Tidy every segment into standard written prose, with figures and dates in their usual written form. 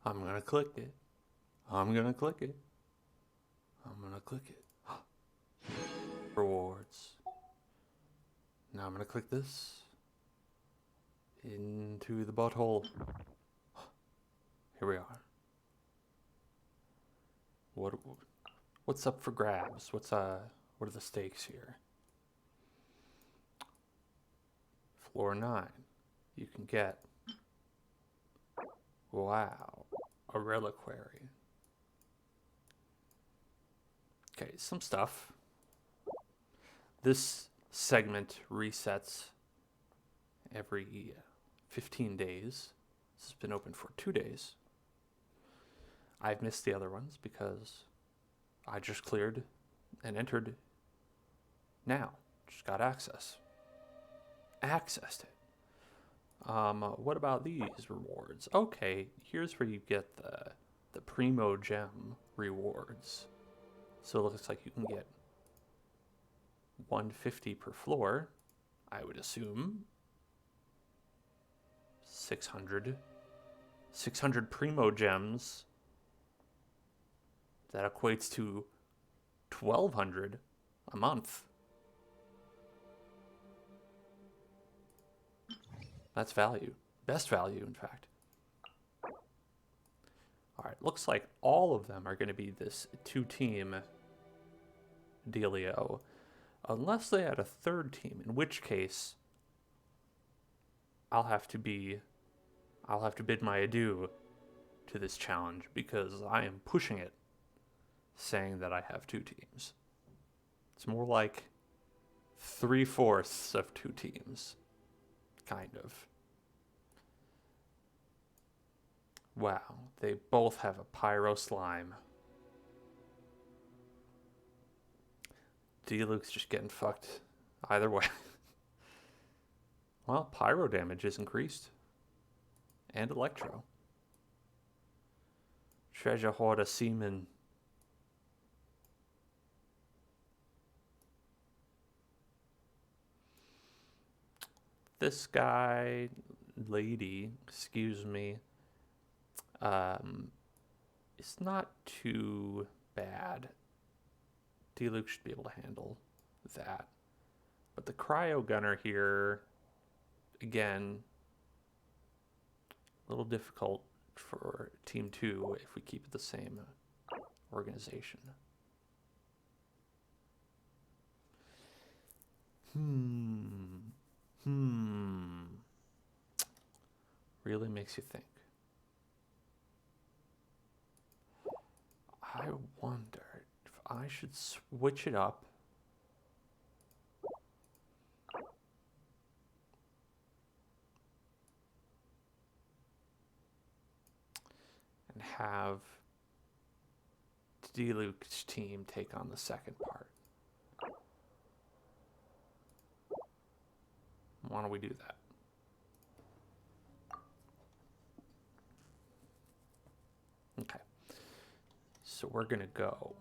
I'm gonna click it. I'm gonna click it. I'm gonna click it. Rewards. Now I'm gonna click this. Into the butthole. Here we are. What's up for grabs? What are the stakes here? Floor 9. You can get, wow, a reliquary. Okay, some stuff. This segment resets every 15 days. This has been open for 2 days. I've missed the other ones because I just cleared and entered now. Just got access. Accessed it. What about these rewards? Okay, here's where you get the Primo Gem rewards. So it looks like you can get 150 per floor, I would assume. 600 Primo Gems. That equates to 1,200 a month. That's value. Best value, in fact. Alright, looks like all of them are going to be this 2-team dealio. Unless they add a 3rd team, in which case I'll have to bid my adieu to this challenge because I am pushing it, saying that I have 2 teams. It's more like 3/4 of 2 teams. Kind of. Wow, they both have a Pyro Slime. D-Luke's just getting fucked either way. Well, Pyro damage is increased. And Electro. Treasure Hoarder Seaman. This guy, lady, excuse me, it's not too bad. D-Luke should be able to handle that. But the Cryo Gunner here, again, a little difficult for Team 2 if we keep it the same organization. Really makes you think. I wonder if I should switch it up and have D-Luke's team take on the second part. Why don't we do that? Okay. So we're going to go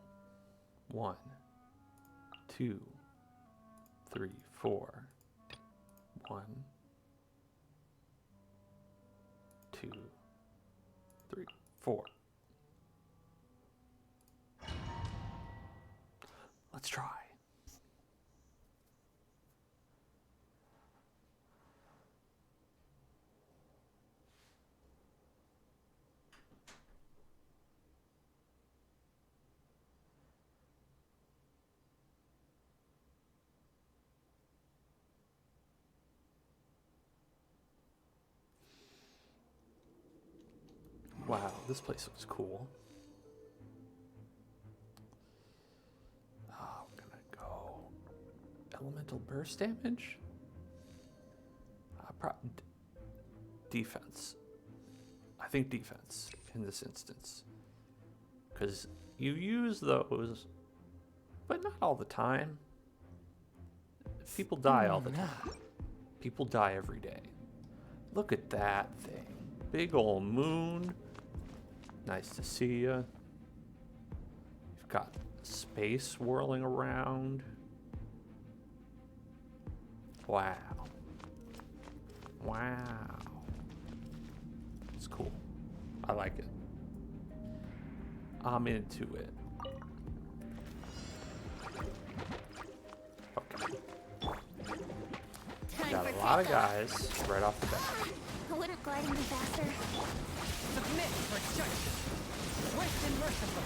1, 2, 3, 4. 1, 2, 3, 4. Let's try. Wow, this place looks cool. Oh, I'm gonna go elemental burst damage. Defense. I think defense in this instance, because you use those, but not all the time. People die all the time. People die every day. Look at that thing. Big ol' moon. Nice to see ya. You've got space swirling around. Wow. Wow. It's cool. I like it. I'm into it. Okay. Got a lot of guys right off the bat. Wouldn't gliding be faster? Submit for judgment. Swift and merciful.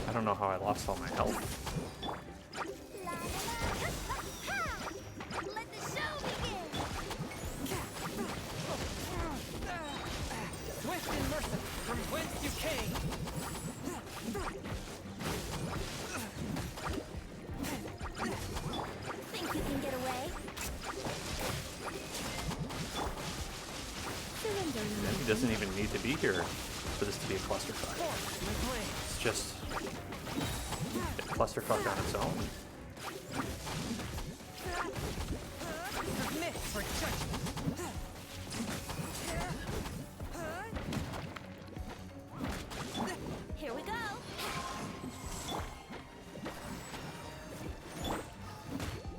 I don't know how I lost all my health. Let the show begin! Swift and merciful from whence you came. Think you can get away? Surrender. He doesn't even need to be here for this to be a clusterfuck. Force my blade. It's just a clusterfuck on its own. Submit for judgment. Here we go.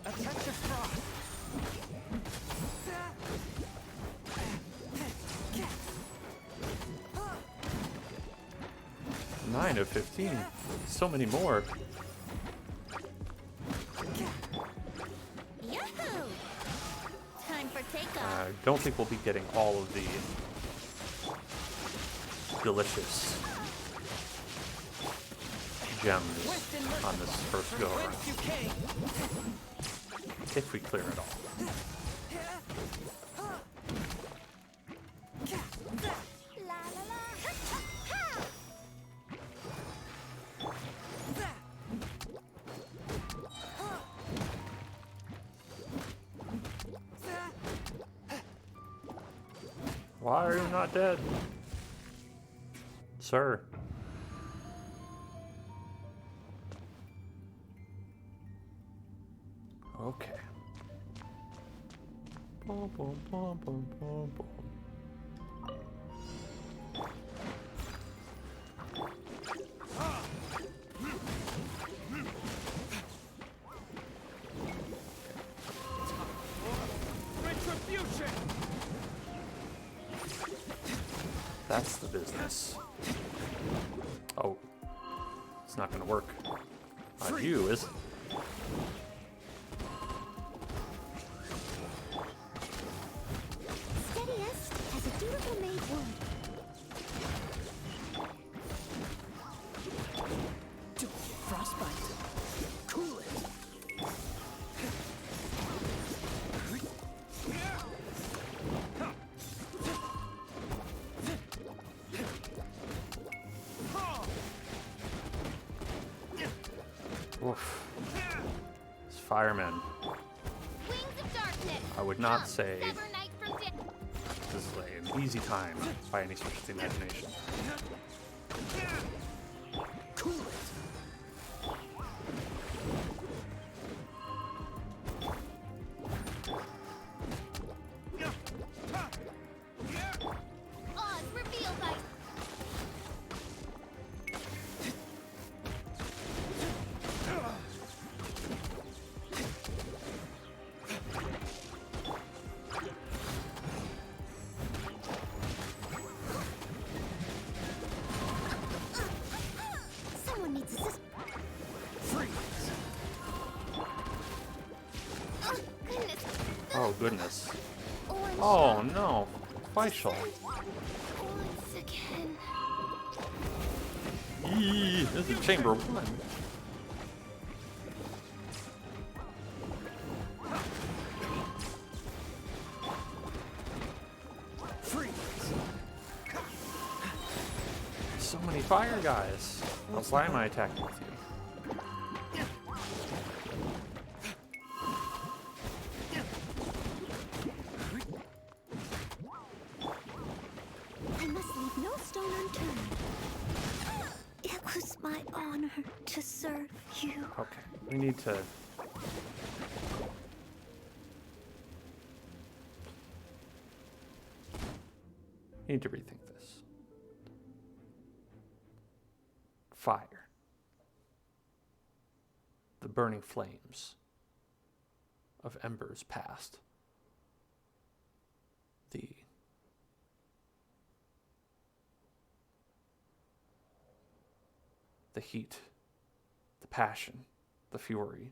A touch of frost. 9 of 15. So many more. Yahoo! Time for takeoff. I don't think we'll be getting all of the delicious gems Swift and on this merciful first from go around. whence you came. If we clear it all. La la la. Ha, ha, Why are you not dead? Sir. Okay. Boom, boom, boom, boom, boom, boom. Retribution. That's the business. Oh. It's not gonna work. On you, is it? steadiest as a dutiful maid would. Frostbite. Cool it. Oof. These firemen. Wings of darkness. I would not say Sever night from day. this is an easy time by any stretch of the imagination. Cool it. Oz revealed by someone needs assistance. Freeze. Oh, goodness. Oh, goodness. Orange Oh, no. Facial. once again. Eee, this is chamber 1. Freeze. So many fire guys. Well, why am I attacking with you? I must leave no stone unturned. It was my honor to serve you. Okay, we need to... Need to rethink this. Fire. The burning flames of embers past. the heat, the passion, the fury.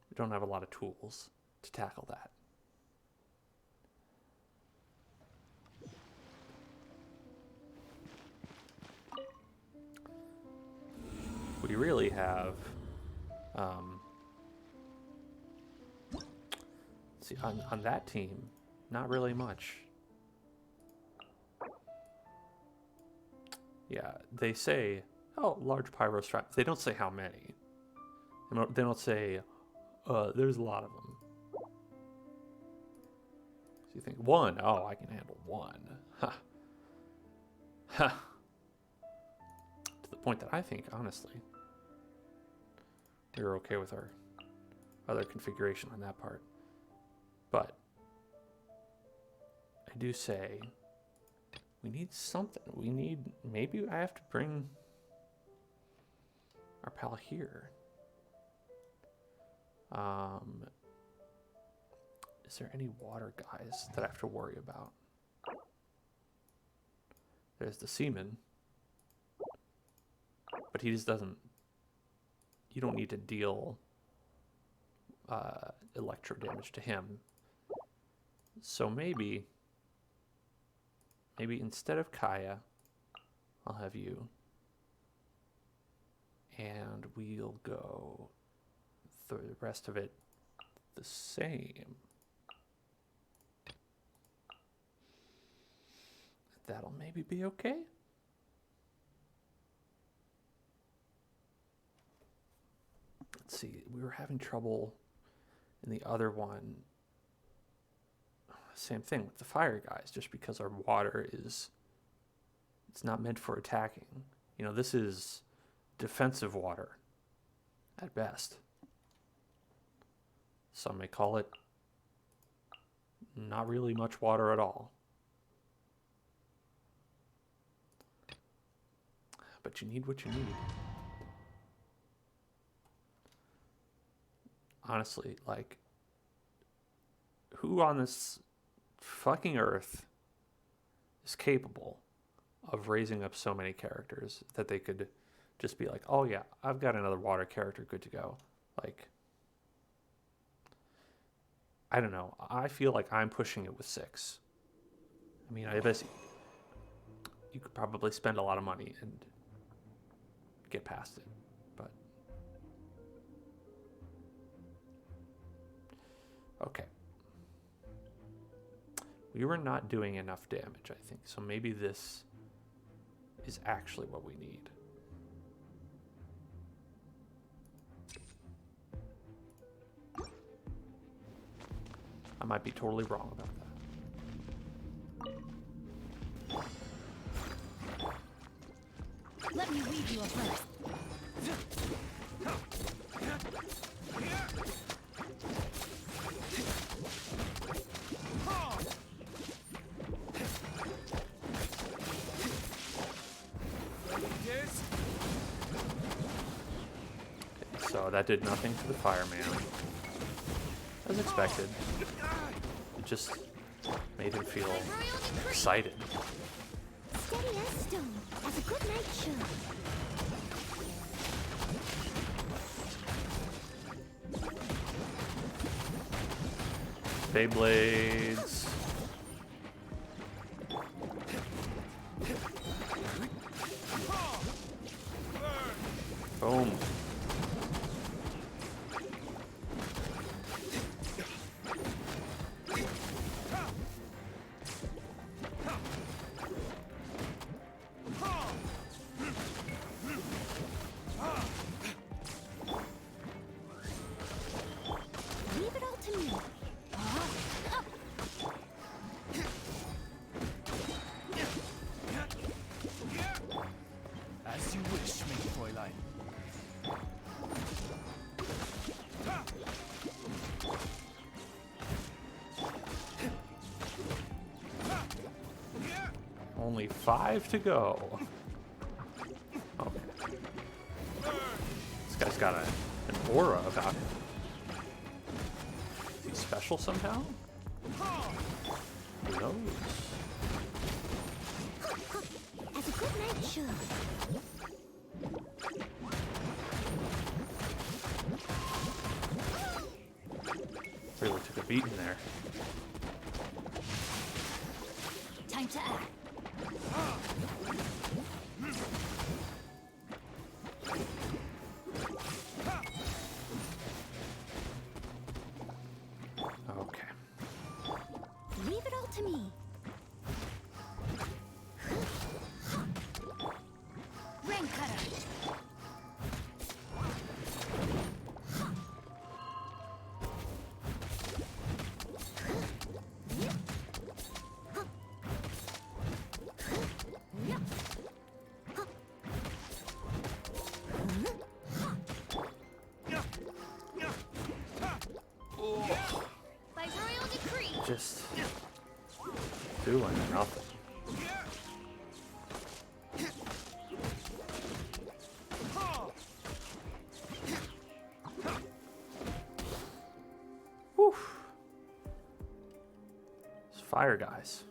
We don't have a lot of tools to tackle that. We really have, see, on that team, not really much. Yeah, they say, oh, large pyro strike. They don't say how many. They don't say, there's a lot of them. So you think, one, oh, I can handle one. Ha. Ha. To the point that I think, honestly, we're okay with our other configuration on that part. But I do say, we need something. We need, maybe I have to bring our pal here. Is there any water guys that I have to worry about? There's the seaman. But he just doesn't, you don't need to deal electro damage to him. So maybe instead of Kaya, I'll have you. And we'll go the rest of it the same. That'll maybe be okay. Let's see, we were having trouble in the other one. Same thing with the fire guys, just because our water is, it's not meant for attacking. You know, this is defensive water at best. Some may call it not really much water at all. But you need what you need. Honestly, like, who on this fucking earth is capable of raising up so many characters that they could just be like, oh yeah, I've got another water character good to go? Like, I don't know. I feel like I'm pushing it with 6. I mean, I guess you could probably spend a lot of money and get past it, but okay. We were not doing enough damage, I think. So maybe this is actually what we need. I might be totally wrong about that. Let me read you a verse. So that did nothing to the fireman. As expected. It just made him feel excited. Steady as stone, as a good night should. Beyblades. Boom. Leave it all to me. As you wish, mein Fräulein. Only 5 to go. Okay. This guy's got an aura about him. special somehow? Who knows? As a good knight should. Really took a beating there. Time to act. Okay. Leave it all to me. Rain cutter. By royal decree. Just doing nothing. Whew. These fire guys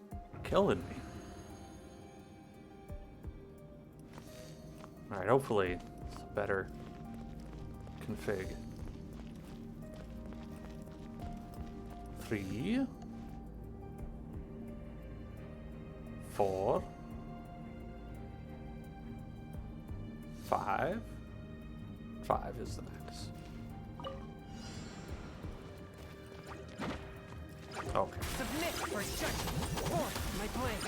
killing me. Alright, hopefully it's a better config. 3, 4, 5. 5 is the max. Okay. Submit for judgment. Force my blade.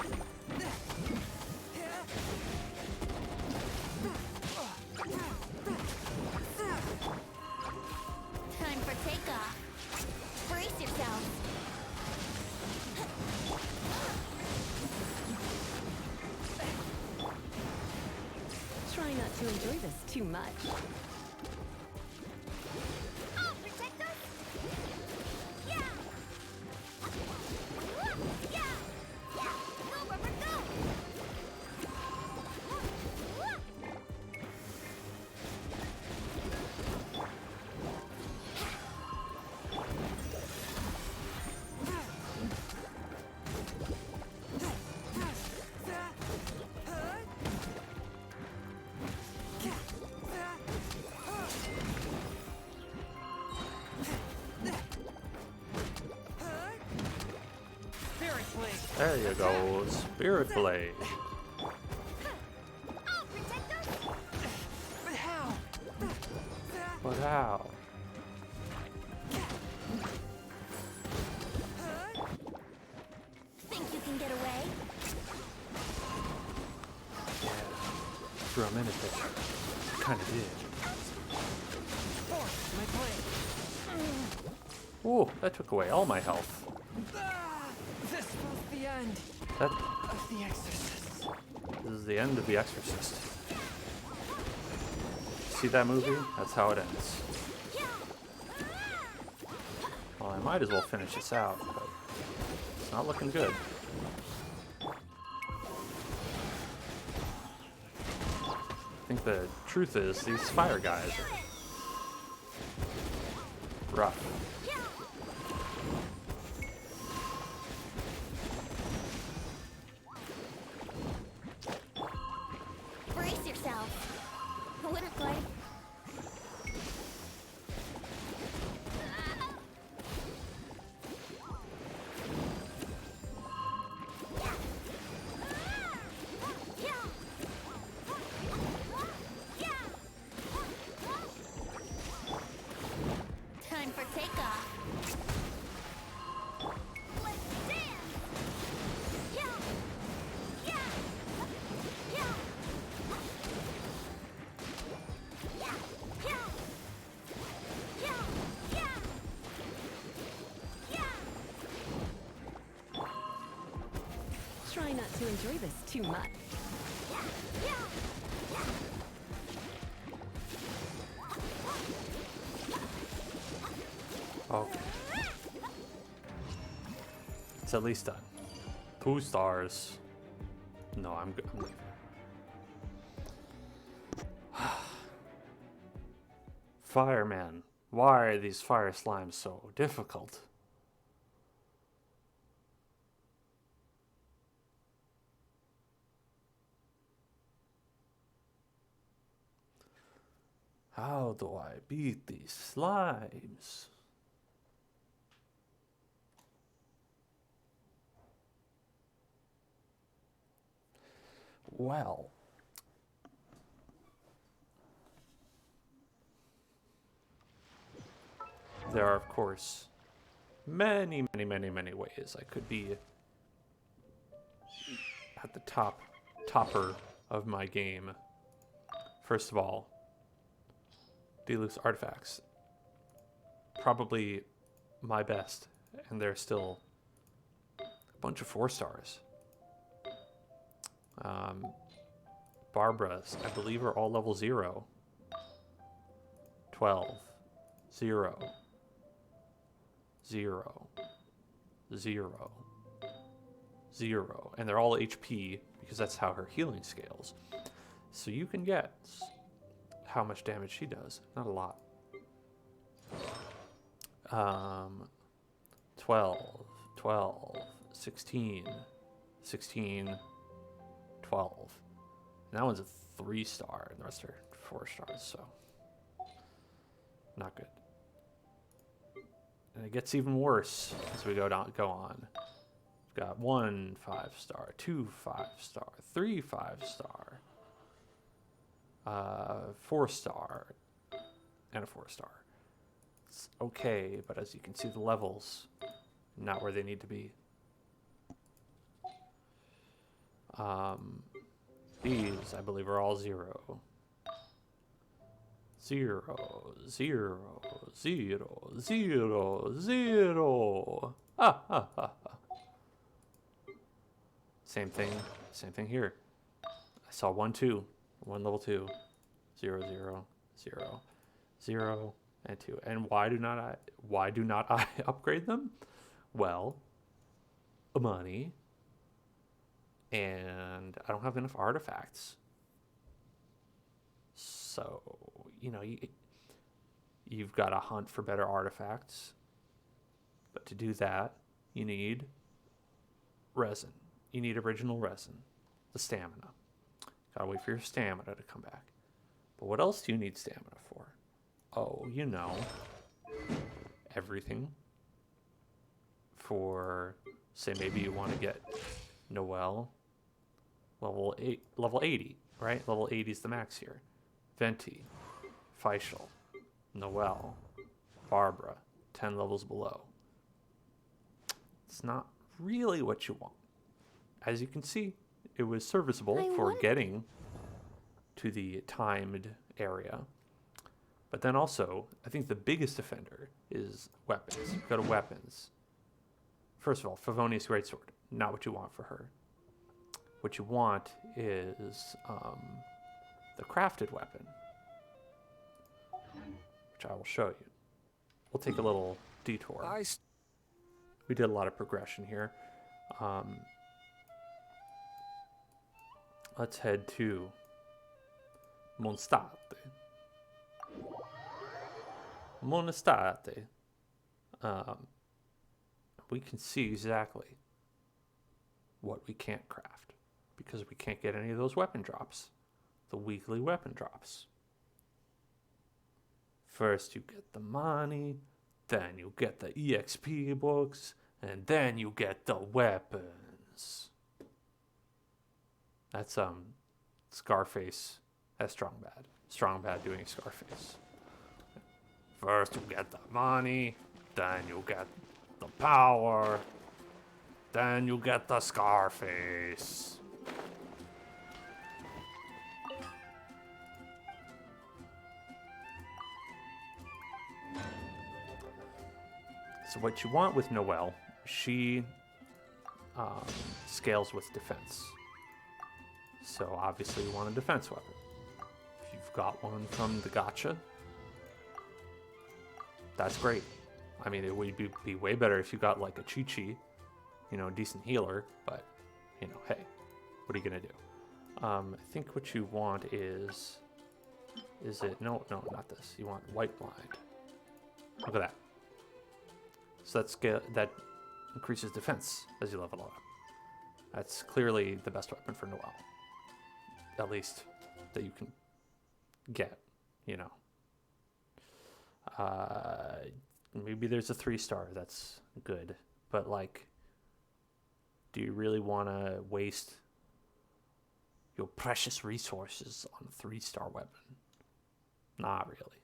Time for takeoff. Brace yourself. Try not to enjoy this too much. Oh, protect us! Yeah! Yeah! Yeah! Go, rubber, go! Spirit blade. There you go, Spirit Blade. Oh, protect us! But how? But how? Think you can get away? Yeah, for a minute there, I kind of did. Force my blade. Ooh, that took away all my health. This was the end That of the Exorcist. this is the end of The Exorcist. See that movie? That's how it ends. Well, I might as well finish this out, but it's not looking good. I think the truth is these fire guys are rough. Brace yourself. Winter play. Time for takeoff. Let's dance. Yeah. Yeah. Yeah. Yeah. Yeah. Yeah. Yeah. Yeah. Try not to enjoy this too much. Yeah. Yeah. Okay. It's at least done. 2 stars. No, I'm good. Fireman. Why are these fire slimes so difficult? How do I beat these slimes? Well, there are, of course, many ways I could be at the topper of my game. First of all, Deluxe artifacts. Probably my best, and they're still a bunch of 4 stars. Barbara's, I believe, are all level 0. 12, 0, 0, 0, 0. And they're all HP because that's how her healing scales. So you can get how much damage she does. Not a lot. 12, 12, 16, 16, 12. And that one's a 3-star, and the rest are 4 stars, so not good. And it gets even worse as we go on. We've got 1 5-star, 2 5-star, 3 5-star, 4-star, and a 4-star. It's okay, but as you can see, the levels not where they need to be. These, I believe, are all 0. 0, 0, 0, 0, 0. Ha ha ha ha. Same thing here. I saw 1 2, 1 level 2, 0 0, 0, 0, and 2. And why do not I upgrade them? Well, money. And I don't have enough artifacts. So, you know, you've got to hunt for better artifacts. But to do that, you need resin. You need original resin. The stamina. Gotta wait for your stamina to come back. But what else do you need stamina for? Oh, you know, everything. For, say, maybe you want to get Noelle. Level 80, right? Level 80 is the max here. Venti, Faisal, Noelle, Barbara, 10 levels below. It's not really what you want. As you can see, it was serviceable for getting to the timed area. But then also, I think the biggest offender is weapons. Go to weapons. First of all, Favonius Greatsword, not what you want for her. What you want is the crafted weapon, which I will show you. We'll take a little detour. We did a lot of progression here. Let's head to Monestate. We can see exactly what we can't craft, because we can't get any of those weapon drops, the weekly weapon drops. First you get the money, then you get the EXP books, and then you get the weapons. That's Scarface as Strong Bad doing Scarface. First you get the money, then you get the power, then you get the Scarface. So what you want with Noelle, she scales with defense. So obviously you want a defense weapon. If you've got one from the gacha, that's great. I mean, it would be way better if you got like a Chi-Chi, you know, a decent healer, but, you know, hey, what are you going to do? I think what you want is it, no, not this. You want White Blind. Look at that. So that increases defense as you level up. That's clearly the best weapon for Noelle. At least that you can get, you know. Maybe there's a 3-star. That's good. But, like, do you really want to waste your precious resources on a 3-star weapon? Not really.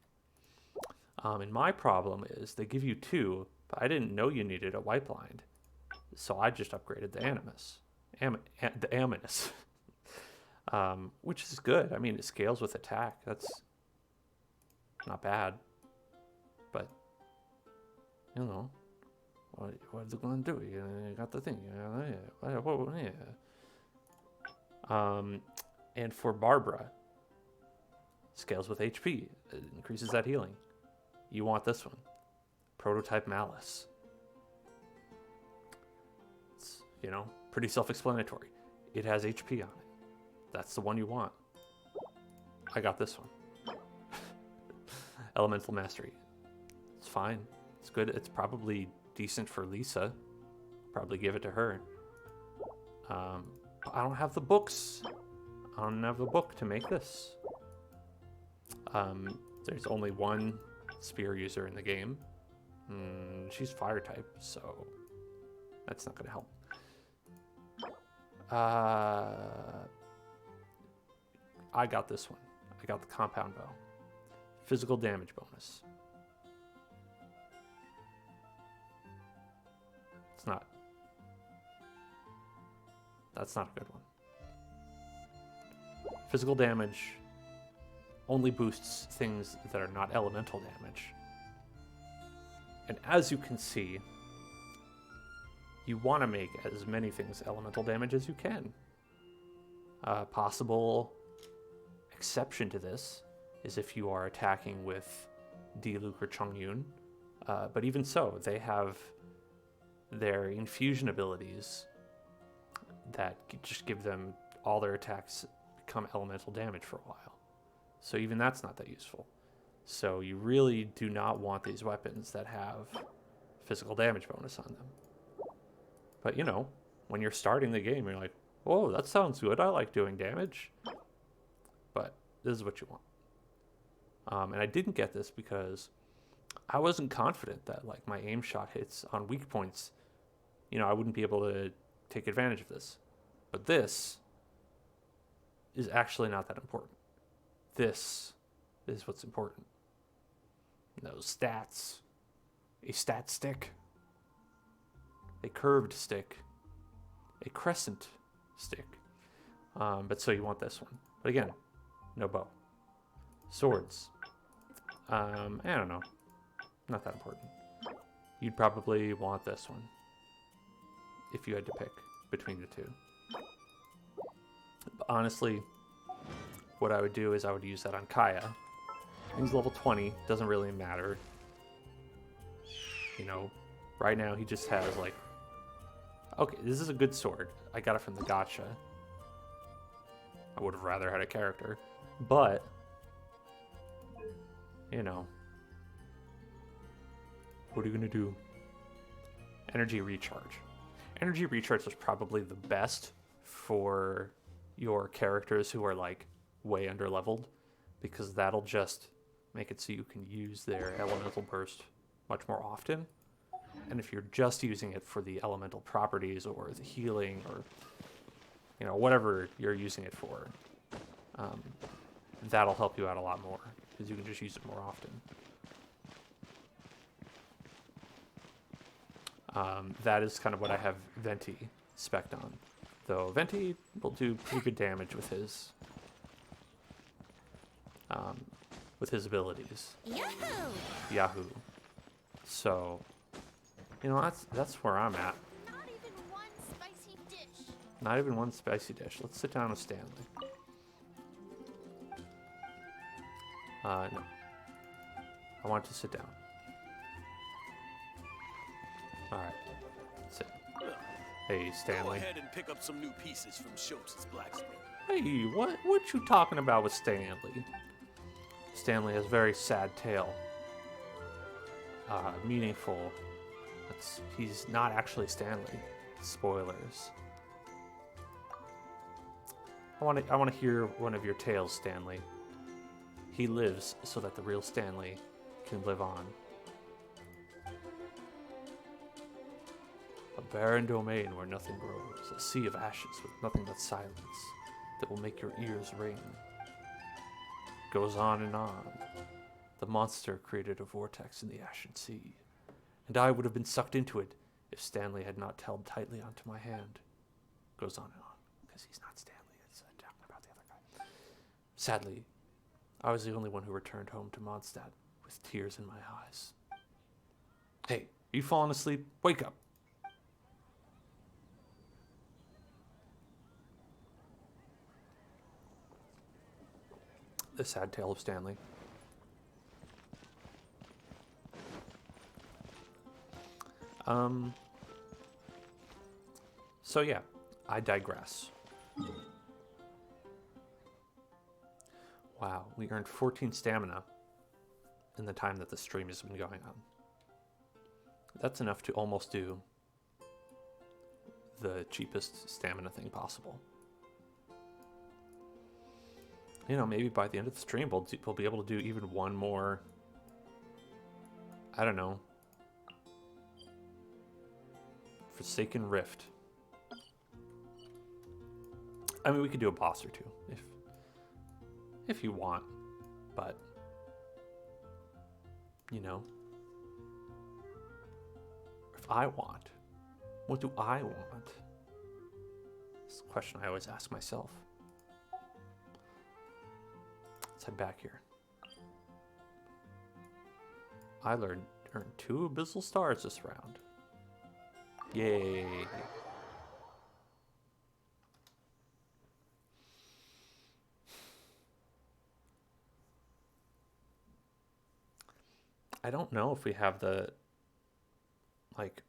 And my problem is they give you 2, but I didn't know you needed a white blind. So I just upgraded the Animus. The Aminus. Which is good. I mean, it scales with attack. That's not bad. But, you know, what's it going to do? You got the thing. And for Barbara, scales with HP. It increases that healing. You want this one. Prototype Malice. It's, you know, pretty self-explanatory. It has HP on it. That's the one you want. I got this one. Elemental Mastery. It's fine. It's good. It's probably decent for Lisa. Probably give it to her. But I don't have the books. I don't have the book to make this. There's only one spear user in the game. She's fire type, so that's not going to help. I got this one. I got the compound bow. Physical damage bonus. It's not. That's not a good one. Physical damage only boosts things that are not elemental damage. And as you can see, you want to make as many things elemental damage as you can. Possible exception to this is if you are attacking with Diluc or Chongyun. But even so, they have their infusion abilities that just give them all their attacks become elemental damage for a while. So even that's not that useful. So you really do not want these weapons that have physical damage bonus on them. But you know, when you're starting the game, you're like, oh, that sounds good. I like doing damage. But this is what you want. And I didn't get this because I wasn't confident that like my aim shot hits on weak points, you know, I wouldn't be able to take advantage of this. But this is actually not that important. This is what's important. Those stats. A stat stick. A curved stick. A crescent stick. But so you want this one. But again, no bow. Swords. I don't know. Not that important. You'd probably want this one if you had to pick between the two. But honestly, what I would do is I would use that on Kaya. He's level 20, doesn't really matter. You know, right now he just has like... Okay, this is a good sword. I got it from the gacha. I would have rather had a character. But, you know, what are you going to do? Energy recharge. Energy recharge is probably the best for your characters who are like way under leveled, because that'll just make it so you can use their elemental burst much more often. And if you're just using it for the elemental properties or the healing or, you know, whatever you're using it for, that'll help you out a lot more because you can just use it more often. That is kind of what I have Venti spec'd on. Though Venti will do pretty good damage with his abilities. Yahoo! Yahoo. So, you know, that's where I'm at. Not even one spicy dish. Not even one spicy dish. Let's sit down with Stanley. No. I want to sit down. Alright. Sit. Hey, Stanley. Go ahead and pick up some new pieces from Schultz's blacksmith. Hey, what you talking about with Stanley? Stanley has a very sad tale. Meaningful. He's not actually Stanley. Spoilers. I want to hear one of your tales, Stanley. He lives so that the real Stanley can live on. A barren domain where nothing grows, a sea of ashes with nothing but silence that will make your ears ring. Goes on and on. The monster created a vortex in the ashen sea, and I would have been sucked into it if Stanley had not held tightly onto my hand. Goes on and on, because he's not Stanley, it's talking about the other guy. Sadly, I was the only one who returned home to Mondstadt with tears in my eyes. Hey, are you falling asleep? Wake up! The sad tale of Stanley. So yeah, I digress. Wow, we earned 14 stamina in the time that the stream has been going on. That's enough to almost do the cheapest stamina thing possible. You know, maybe by the end of the stream, we'll be able to do even one more, I don't know, Forsaken Rift. I mean, we could do a boss or two, if you want, but, you know, if I want, what do I want? It's a question I always ask myself. Let's head back here. I earned 2 Abyssal Stars this round. Yay! I don't know if we have the, like,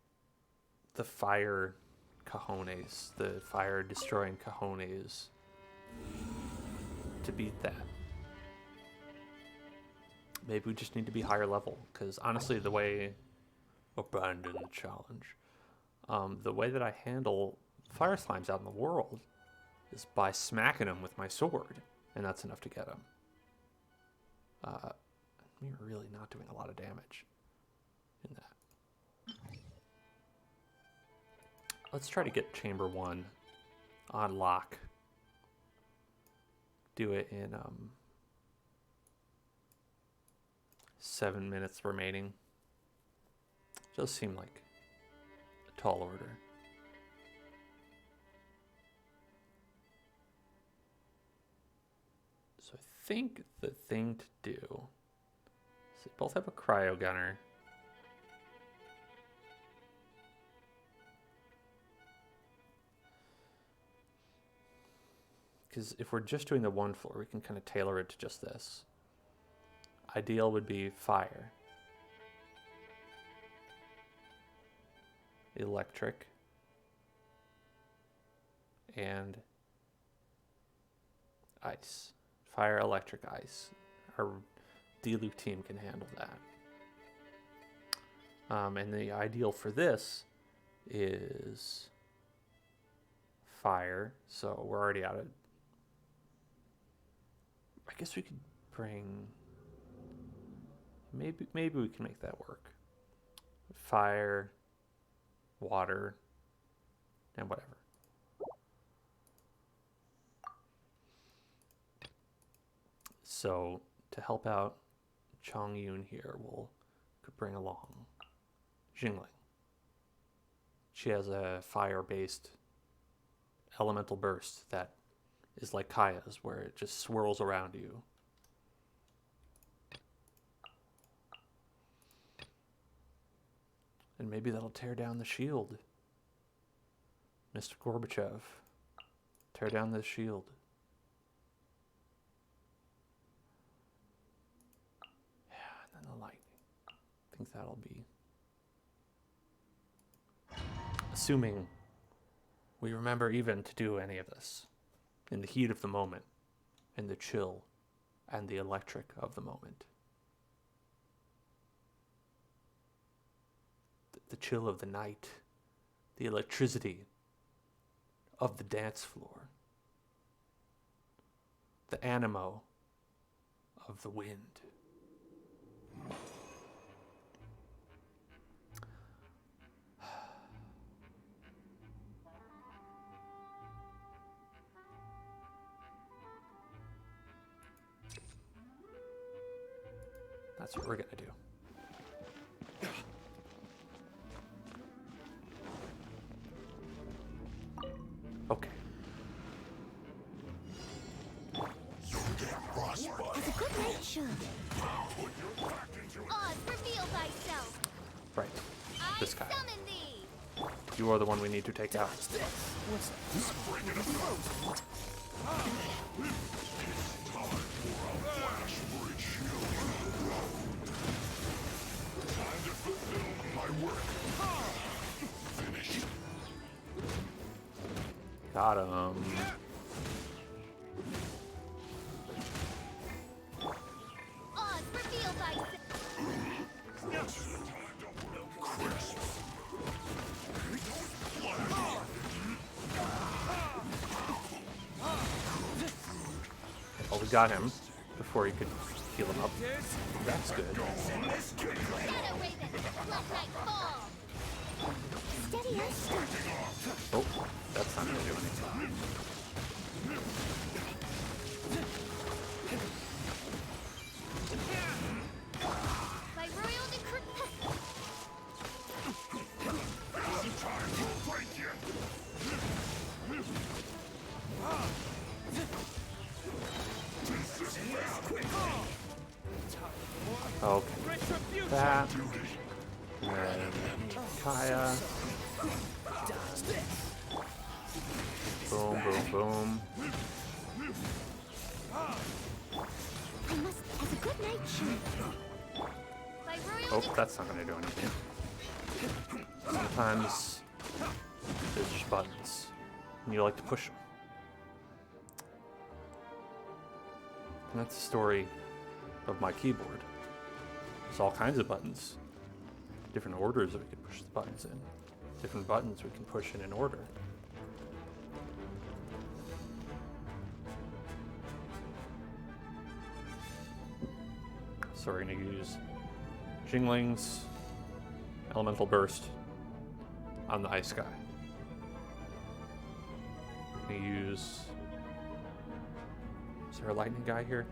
the fire cojones, the fire destroying cojones to beat that. Maybe we just need to be higher level, because honestly the way, abandon the challenge, the way that I handle fire slimes out in the world is by smacking them with my sword, and that's enough to get them. We're really not doing a lot of damage in that. Let's try to get chamber 1 on lock. Do it in 7 minutes remaining. Does seem like a tall order. So I think the thing to do is they both have a cryo gunner. Because if we're just doing the one floor, we can kind of tailor it to just this. Ideal would be fire, electric, and ice. Fire, electric, ice. Our D-Luke team can handle that. And the ideal for this is fire. So we're already out of... I guess we could bring... Maybe we can make that work. Fire, water, and whatever. So to help out Chong Yun here, could bring along Jingling. She has a fire-based elemental burst that is like Kaya's, where it just swirls around you. And maybe that'll tear down the shield. Mr. Gorbachev, tear down this shield. Yeah, and then the lightning. I think that'll be... Assuming we remember even to do any of this in the heat of the moment, in the chill and the electric of the moment. The chill of the night, the electricity of the dance floor, the animo of the wind. That's what we're gonna do. Okay. Has a good nature. Oz, reveal thyself. Right. This I guy. summon thee. You are the one we need to take out. Got him. Oz, reveal thyself. Well, we got him before he could heal him up. That's good. Shadow Raven, Blood Knight fall. Steady as stuff. Oh, that's not gonna do anything. By royal decree. Okay. That. And then Kaya. Boom, boom, boom. I must, as a good nature. By royal Oh, that's not gonna do anything. Sometimes there's just buttons, and you like to push them. And that's the story of my keyboard. There's all kinds of buttons. Different orders that we can push the buttons in. Different buttons we can push in an order. So we're going to use Jingling's Elemental Burst on the ice guy. We're going to use... Is there a lightning guy here?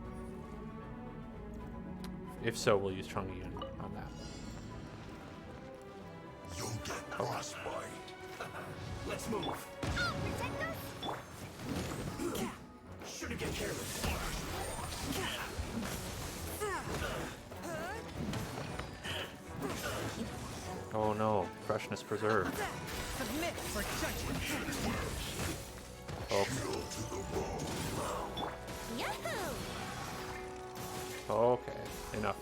If so, we'll use Chungi on that. You'll get frostbite. Let's move. I'll protect us. Shouldn't get careless. Oh no, freshness preserved. Submit for judgment. Oh, Yahoo! okay, enough.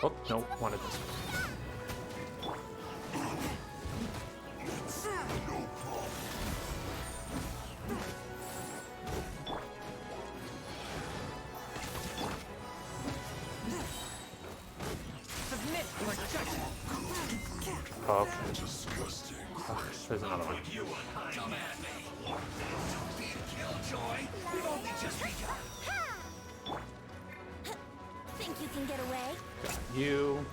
Oh, no, wanted this one. Submit for judgment. Oh, okay. Disgusting. Oh, there's another one. You come at me. Don't be a killjoy. We've only just begun. Think you can get away? Got you.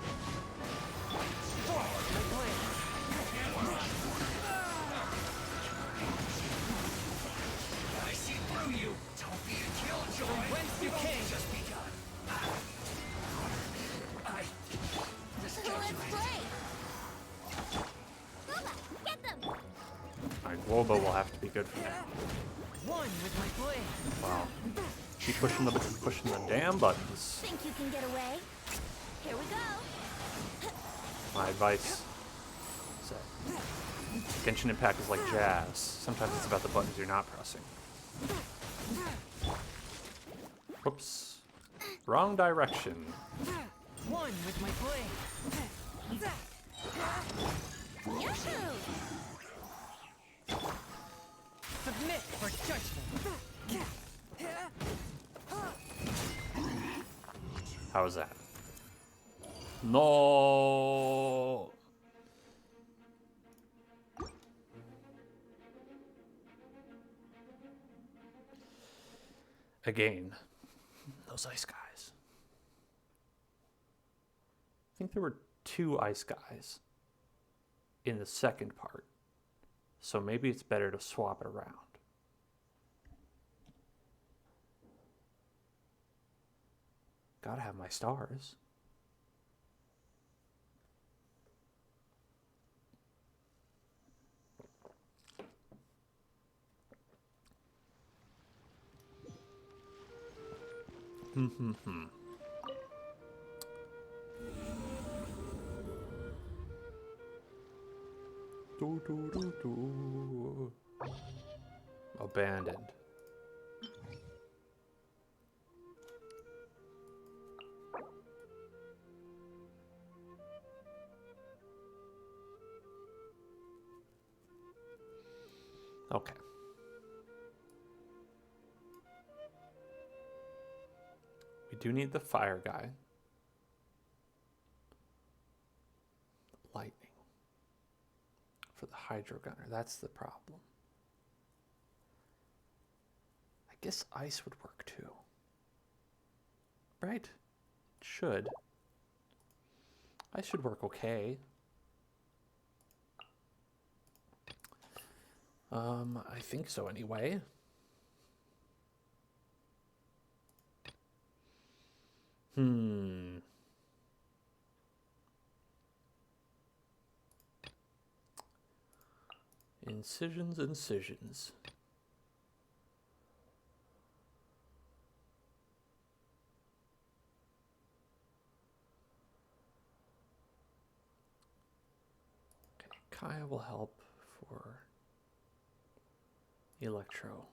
I see through you. Don't be a killjoy. Whence you came. Just begun. Let's play. Booba, get them. Alright, Woba will have to be good for now. One with my blade. Wow. Keep pushing the damn buttons. Think you can get away? Here we go. My advice is that Genshin Impact is like jazz. Sometimes it's about the buttons you're not pressing. Whoops. Wrong direction. One with my blade. Yahoo! Submit for judgment. How was that? No. Again, those ice guys. I think there were 2 ice guys in the second part. So maybe it's better to swap it around. Gotta have my stars. Do, do, do, do. Abandoned. Okay. We do need the fire guy. Lightning. For the hydro gunner, that's the problem. I guess ice would work too. Right? Should. Ice should work okay. I think so anyway. Incisions, incisions. Okay, Kaya will help for Electro.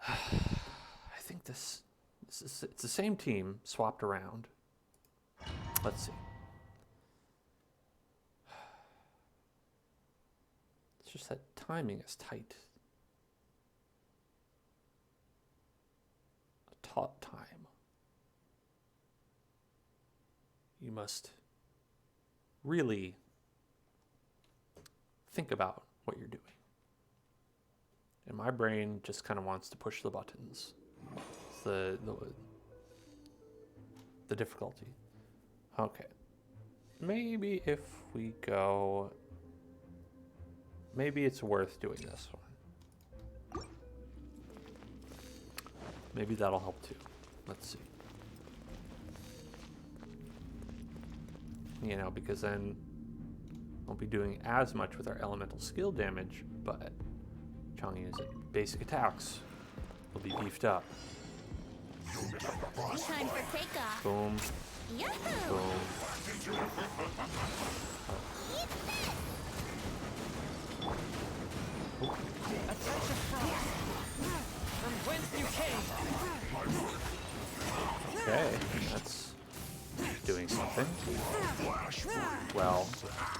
I think this is, it's the same team swapped around. Let's see. It's just that timing is tight. A taut time. You must really think about what you're doing. And my brain just kind of wants to push the buttons. It's the difficulty. Okay. Maybe if we go... Maybe it's worth doing this one. Maybe that'll help too. Let's see. You know, because then won't be doing as much with our elemental skill damage, but Changyun's basic attacks will be beefed up. Time for takeoff. Boom. Yahoo! Boom. A touch of frost. From whence you came. Okay, that's doing something. Well,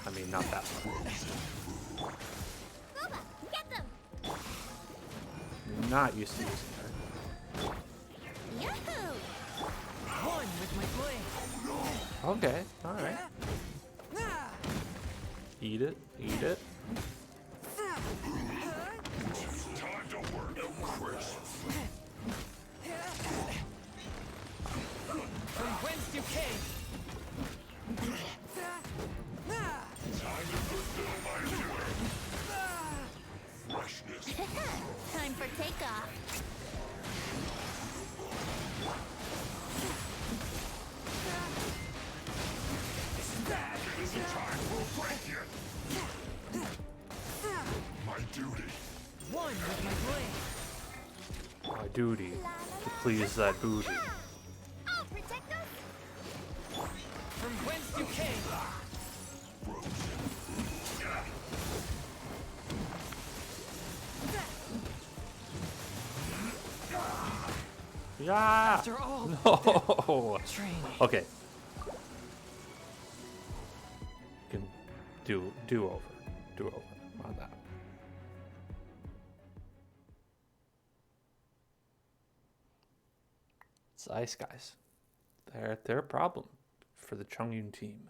I mean, not that much. Booba, get them! Not used to using her. Yahoo! One with my blade. Okay, alright. Eat it, eat it. Time to work, Chris. From whence you came. Time to fulfill my duty. Freshness. Time for takeoff. That is the time we'll break you. My duty. One with my blade. My duty to please that booty. I'll protect us. From whence you came. Yeah. After all, No. training. Okay. Can do over on that. It's ice guys. They're a problem for the Changyun team.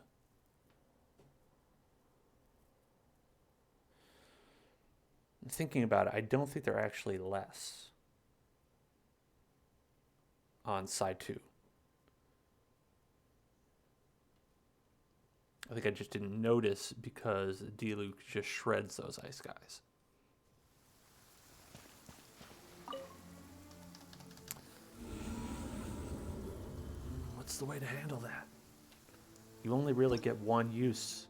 Thinking about it, I don't think they're actually less on side 2. I think I just didn't notice because D-Luke just shreds those ice guys. What's the way to handle that? You only really get one use.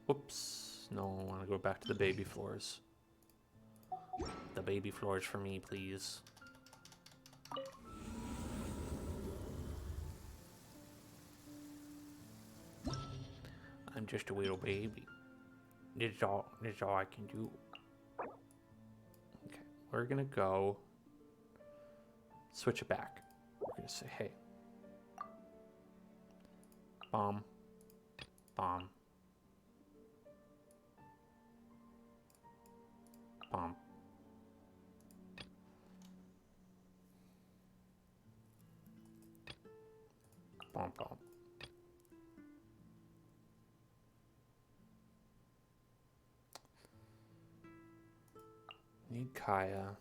Whoops. No, I want to go back to the baby floors. The baby floors for me, please. I'm just a little baby. This is all I can do. Okay, we're gonna go switch it back. We're gonna say, hey, bomb, bomb, bomb. Bomb, bomb. Need Kaya.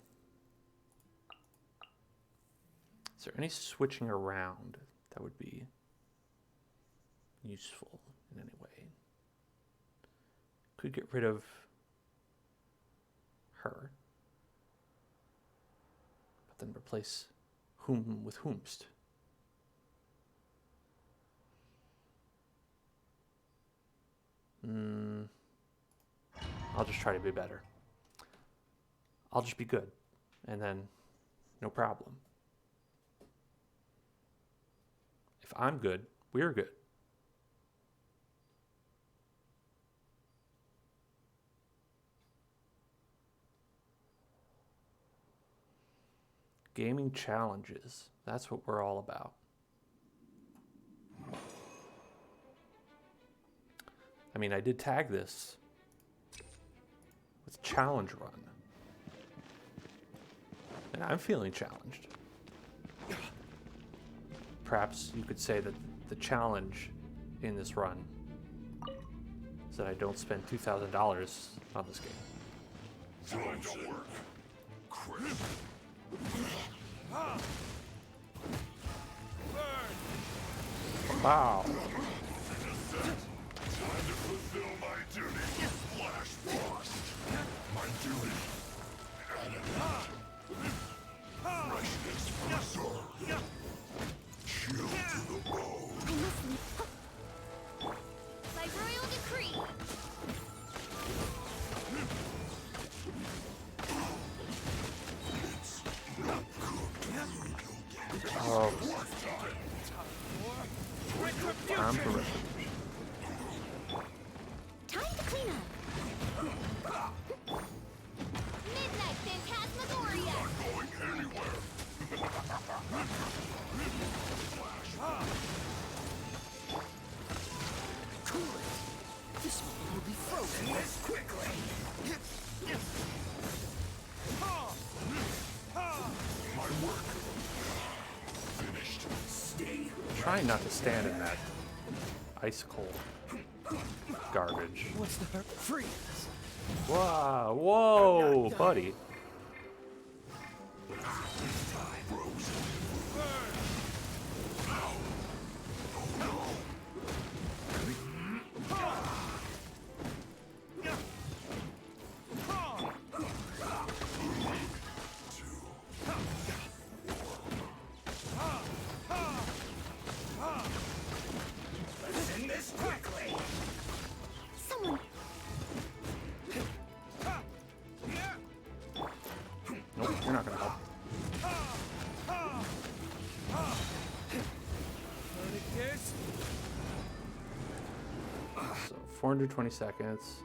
Is there any switching around that would be useful in any way? Could get rid of her, but then replace whom with whomst. I'll just try to be better. I'll just be good, and then no problem. If I'm good, we're good. Gaming challenges. That's what we're all about. I mean, I did tag this with challenge run. And I'm feeling challenged. Perhaps you could say that the challenge in this run is that I don't spend $2,000 on this game. Time to work. Crit. Wow. Time to fulfill my duty. Flash Frost. My duty. Freshness preserved. Chill to the bone. I must leave. By royal decree. Oh. I'm horrific. Time to clean up. Midnight Phantasmagoria. Going anywhere. Cool it. This one will be frozen this quickly. My work. Finished. Stay. Trying not to stand in that ice cold garbage. What's the hurt? Freeze. Wow, whoa, buddy. Send this quickly. Someone. Nope, you're not gonna help. So 420 seconds.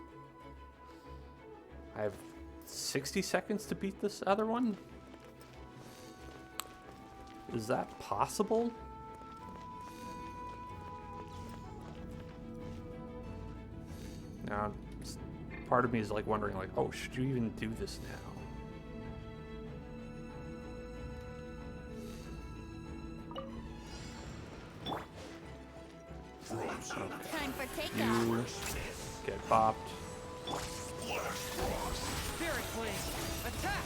I have 60 seconds to beat this other one? Is that possible? Now, part of me is like wondering, like, oh, should you even do this now? Time for takeoff. You get bopped. Spirit Flame. Attack.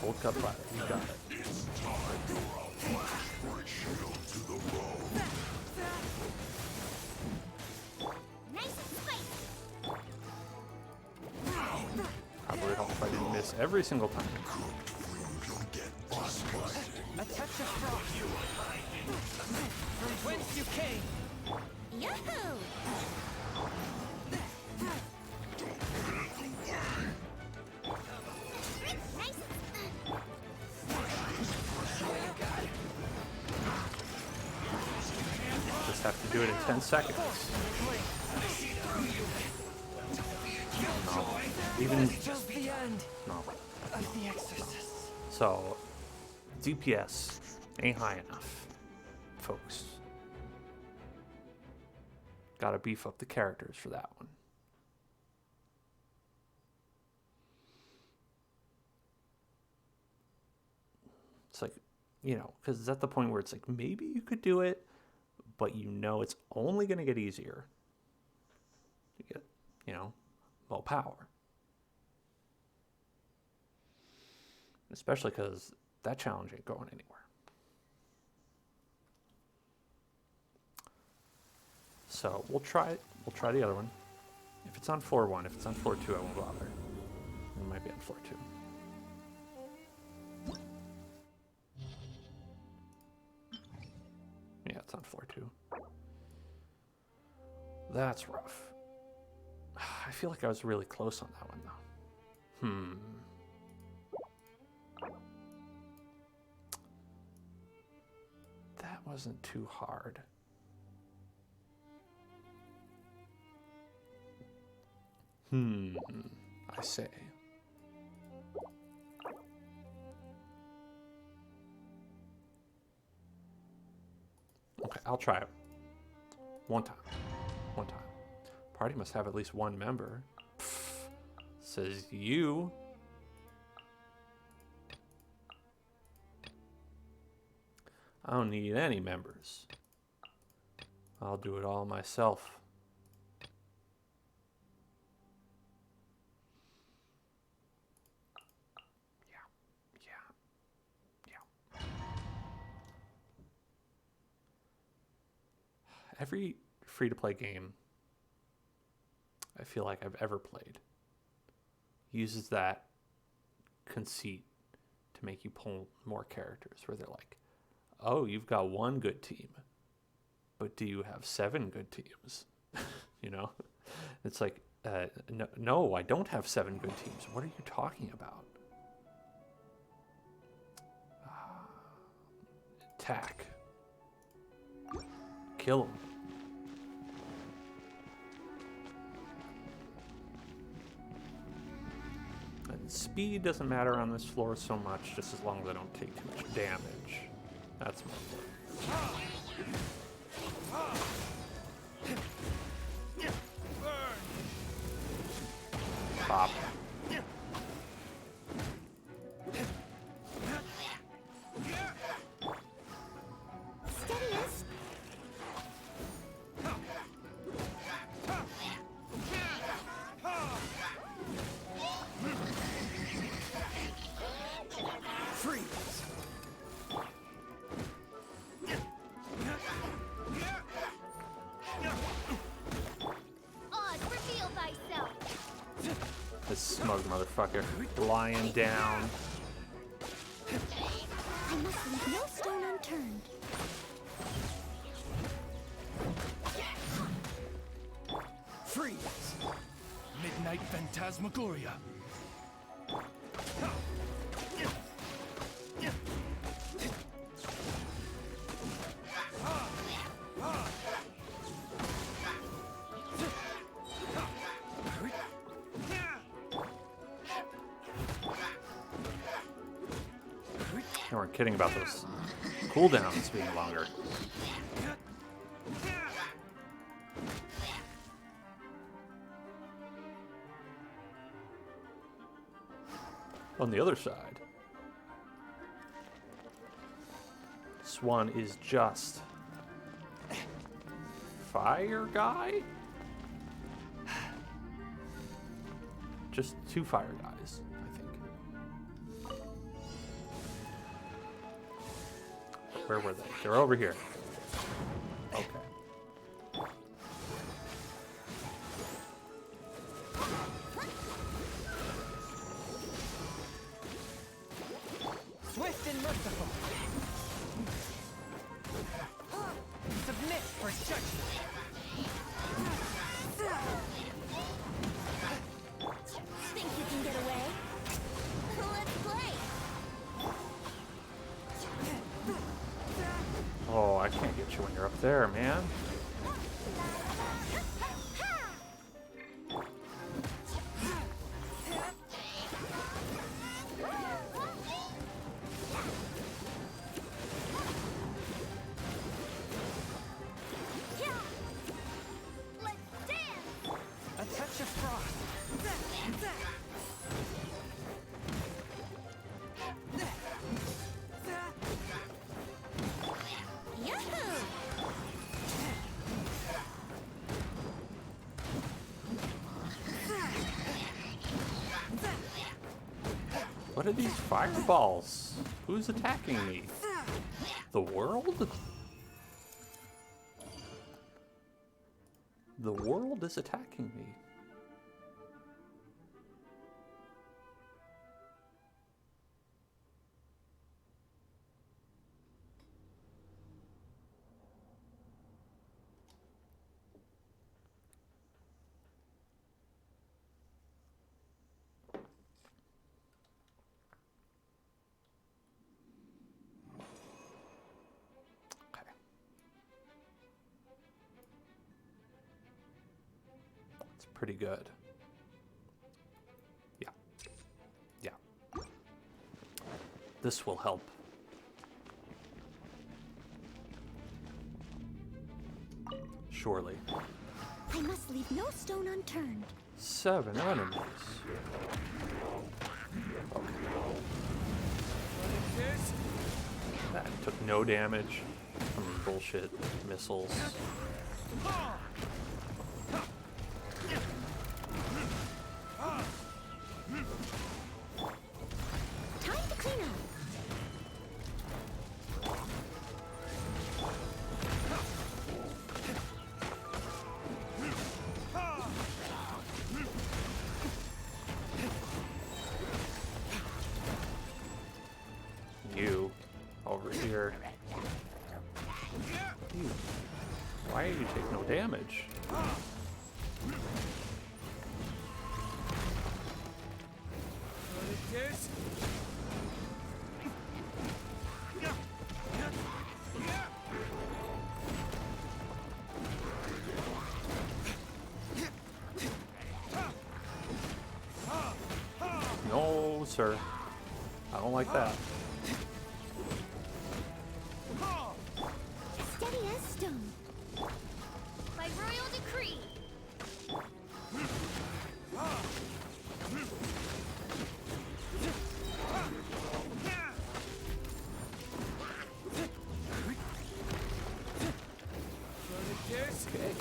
Cold cut fire. You got it. It's time to flash for a shield to the bone. Nice and spicy. I really hope I didn't miss this every single time. A touch of frost. From whence you came. Yahoo! Nice. Just have to do it in 10 seconds. No. Even Just the end no. of the exorcist. So DPS ain't high enough, folks. Gotta beef up the characters for that one. It's like, you know, because it's at the point where it's like, maybe you could do it, but you know it's only going to get easier. You get, you know, more power. Especially because that challenge ain't going anywhere. So we'll try it. We'll try the other one. If it's on 4-1, if it's on 4-2, I won't bother. It might be on 4-2. Yeah, it's on 4-2. That's rough. I feel like I was really close on that one, though. That wasn't too hard. I say. Okay, I'll try it. One time. One time. Party must have at least one member. Pfft, says you. I don't need any members. I'll do it all myself. Every free-to-play game I feel like I've ever played uses that conceit to make you pull more characters, where they're like, oh, you've got one good team, but do you have 7 good teams? You know? It's like, no, I don't have 7 good teams. What are you talking about? Attack. Kill him. And speed doesn't matter on this floor so much, just as long as I don't take too much damage. That's my point. Pop. Steadiest. Freeze. Oz, reveal thyself. This smug motherfucker lying down. I must leave no stone unturned. Freeze. Midnight Phantasmagoria. They weren't kidding about those cooldowns being longer. On the other side, Swan is just fire guy? Just 2 fire guys, I think. Where were they? They're over here. Okay. and merciful. Submit for judgment. Think you can get away? Let's play. Oh, I can't get you when you're up there, man. Let's dance! A touch of frost. Yahoo! What are these fireballs? Who's attacking me? The world? The world is attacking me. Okay. It's pretty good. Yeah. Yeah. This will help. Surely. I must leave no stone unturned. 7 enemies. Okay. That took no damage from these bullshit missiles. Time to clean up. You over here. You. Why do you take no damage? No, sir. I don't like that. Steady as stone. By royal decree. Okay.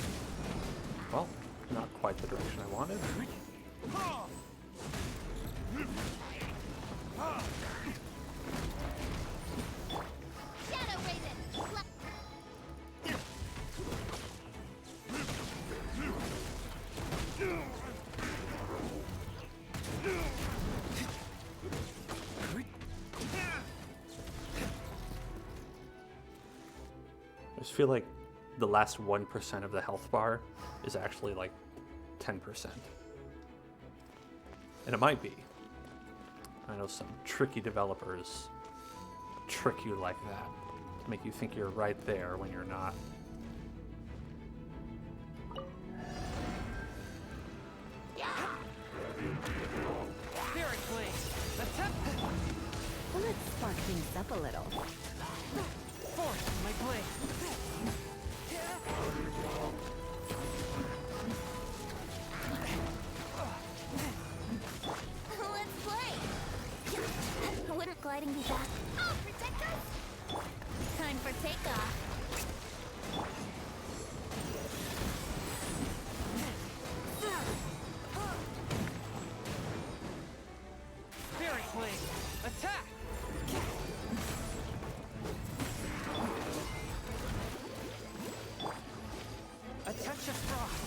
Well, not quite the direction I wanted. Shadow Raven. I just feel like the last 1% of the health bar is actually like 10%. And it might be. I know some tricky developers trick you like that to make you think you're right there when you're not. Spirit Blade. Attempt. Let's spark things up a little. Force my blade. Let's play. Wouldn't gliding be back? I'll protect us. Time for takeoff. Spirit Blade. Attack. A touch of frost.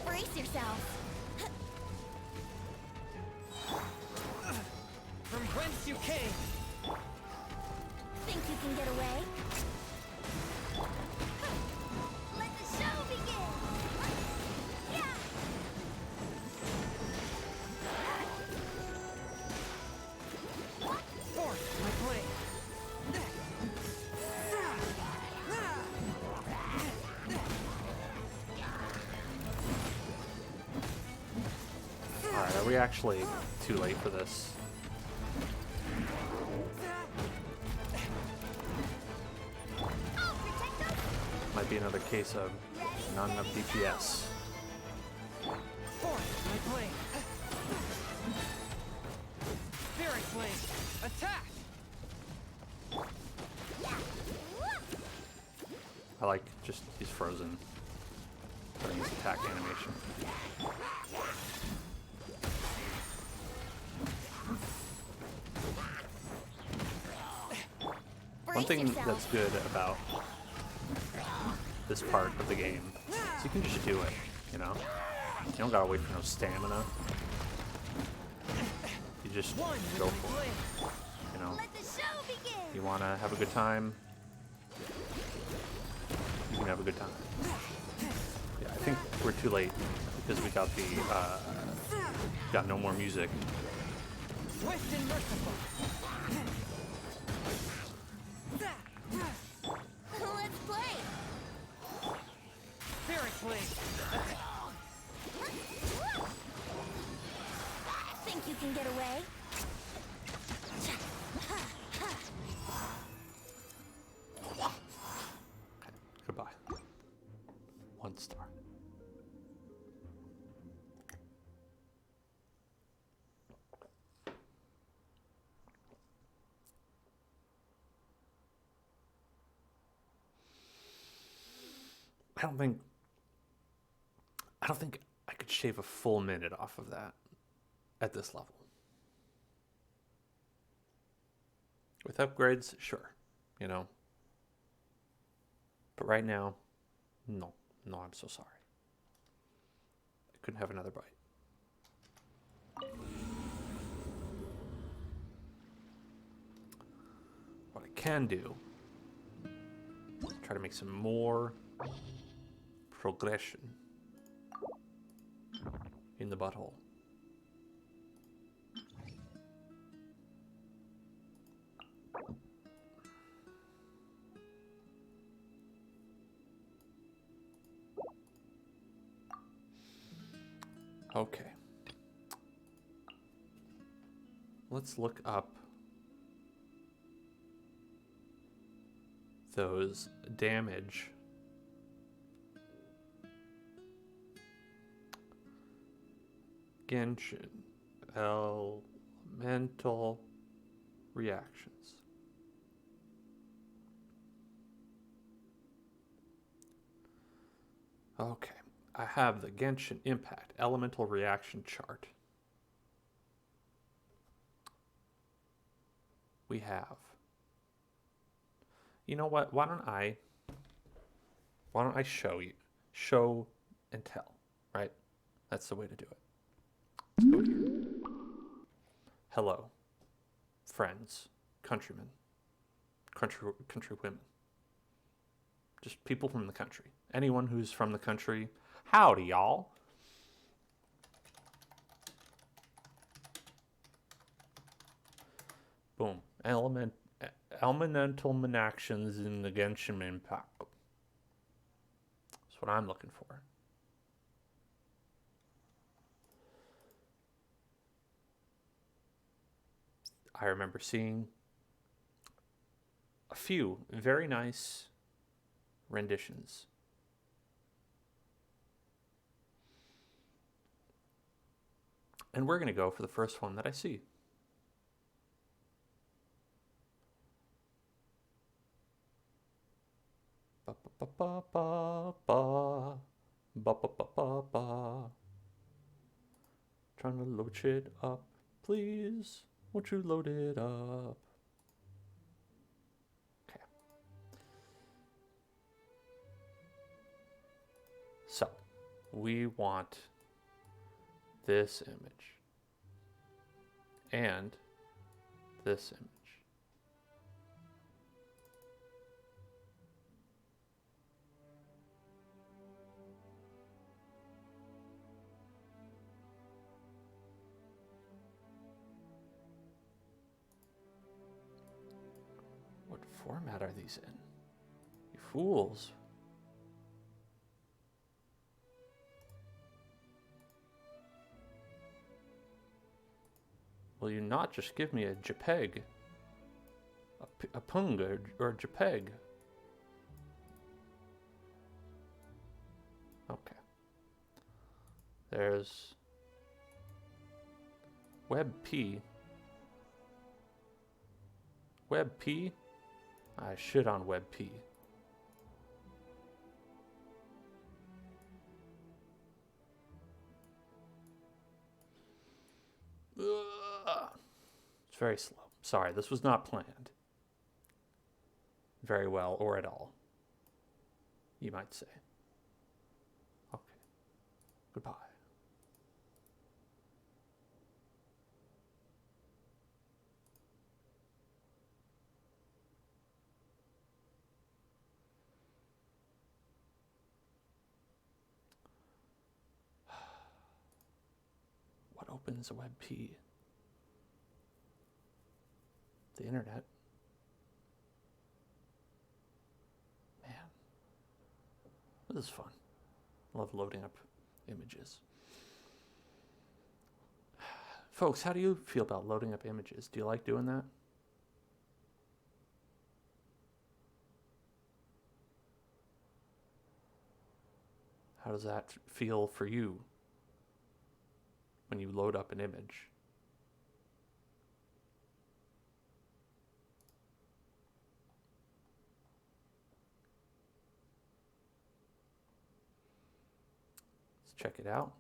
Brace yourself. From whence you came. Think you can get away? Let the show begin! Yeah! Force my blade. Alright, are we actually too late for this? I'll protect us! Might be another case of not enough DPS. Force my blade. Spirit blade. Attack. I like just he's frozen during his attack animation. One thing that's good about this part of the game is you can just do it, you know? You don't gotta wait for no stamina. You just go for it, you know? Let the show begin! You wanna have a good time, you can have a good time. Yeah, I think we're too late because we got the, got no more music. Swift and merciful. Let's play! Spirit blade. Think you can get away? Goodbye. 1 star. I don't think I could shave a full minute off of that at this level. With upgrades, sure, you know. But right now, no, I'm so sorry. I couldn't have another bite. What I can do, try to make some more progression in the butthole. Okay. Let's look up those damage Genshin elemental reactions. Okay, I have the Genshin Impact elemental reaction chart. We have. You know what? Why don't I show you? Show and tell, right? That's the way to do it. Let's go here. Hello, friends, countrymen, countrywomen. Just people from the country. Anyone who's from the country. Howdy, y'all. Boom. Elemental actions in the Genshin Impact. That's what I'm looking for. I remember seeing a few very nice renditions. And we're going to go for the first one that I see. Ba ba ba ba ba ba ba ba ba ba. Trying to load shit up, please. Won't you load it up? Okay. So, we want this image and this image. What format are these in? You fools. Will you not just give me a JPEG? A PNG or a JPEG? Okay. There's WebP. WebP? I shit on WebP. It's very slow. Sorry, this was not planned very well or at all, you might say. Okay. Goodbye. What opens a WebP? The internet. Man, this is fun. I love loading up images. Folks, how do you feel about loading up images? Do you like doing that? How does that feel for you when you load up an image? Check it out.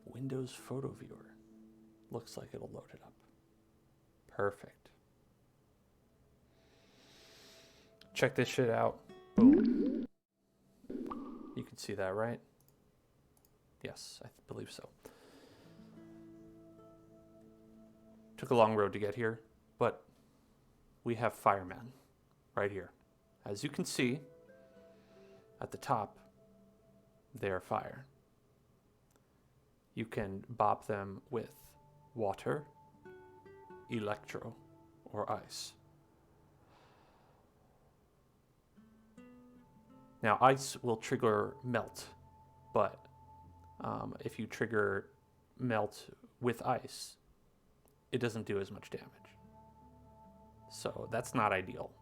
Windows Photo Viewer. Looks like it'll load it up. Perfect. Check this shit out. Boom. You can see that, right? Yes, I believe so. Took a long road to get here, but we have firemen right here. As you can see, at the top, they're fire. You can bop them with water, electro, or ice. Now, ice will trigger melt, but if you trigger melt with ice, it doesn't do as much damage. So that's not ideal.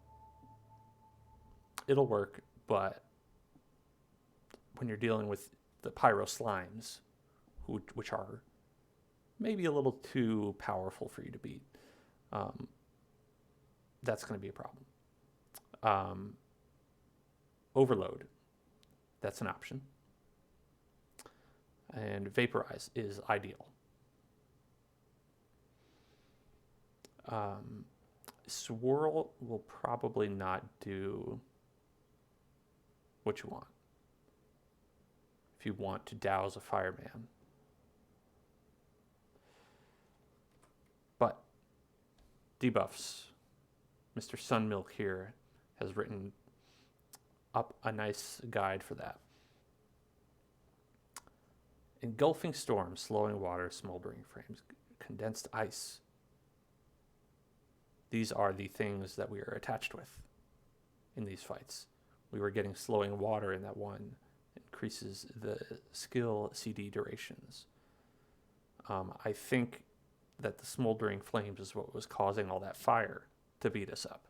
It'll work, but when you're dealing with the pyro slimes, which are maybe a little too powerful for you to beat, that's going to be a problem. Overload, that's an option. And vaporize is ideal. Swirl will probably not do what you want. If you want to douse a fireman. But debuffs. Mr. Sunmilk here has written up a nice guide for that. Engulfing storm, slowing water, smoldering frames, condensed ice. These are the things that we are attached with in these fights. We were getting slowing water in that one. Increases the skill CD durations. I think that the smoldering flames is what was causing all that fire to beat us up.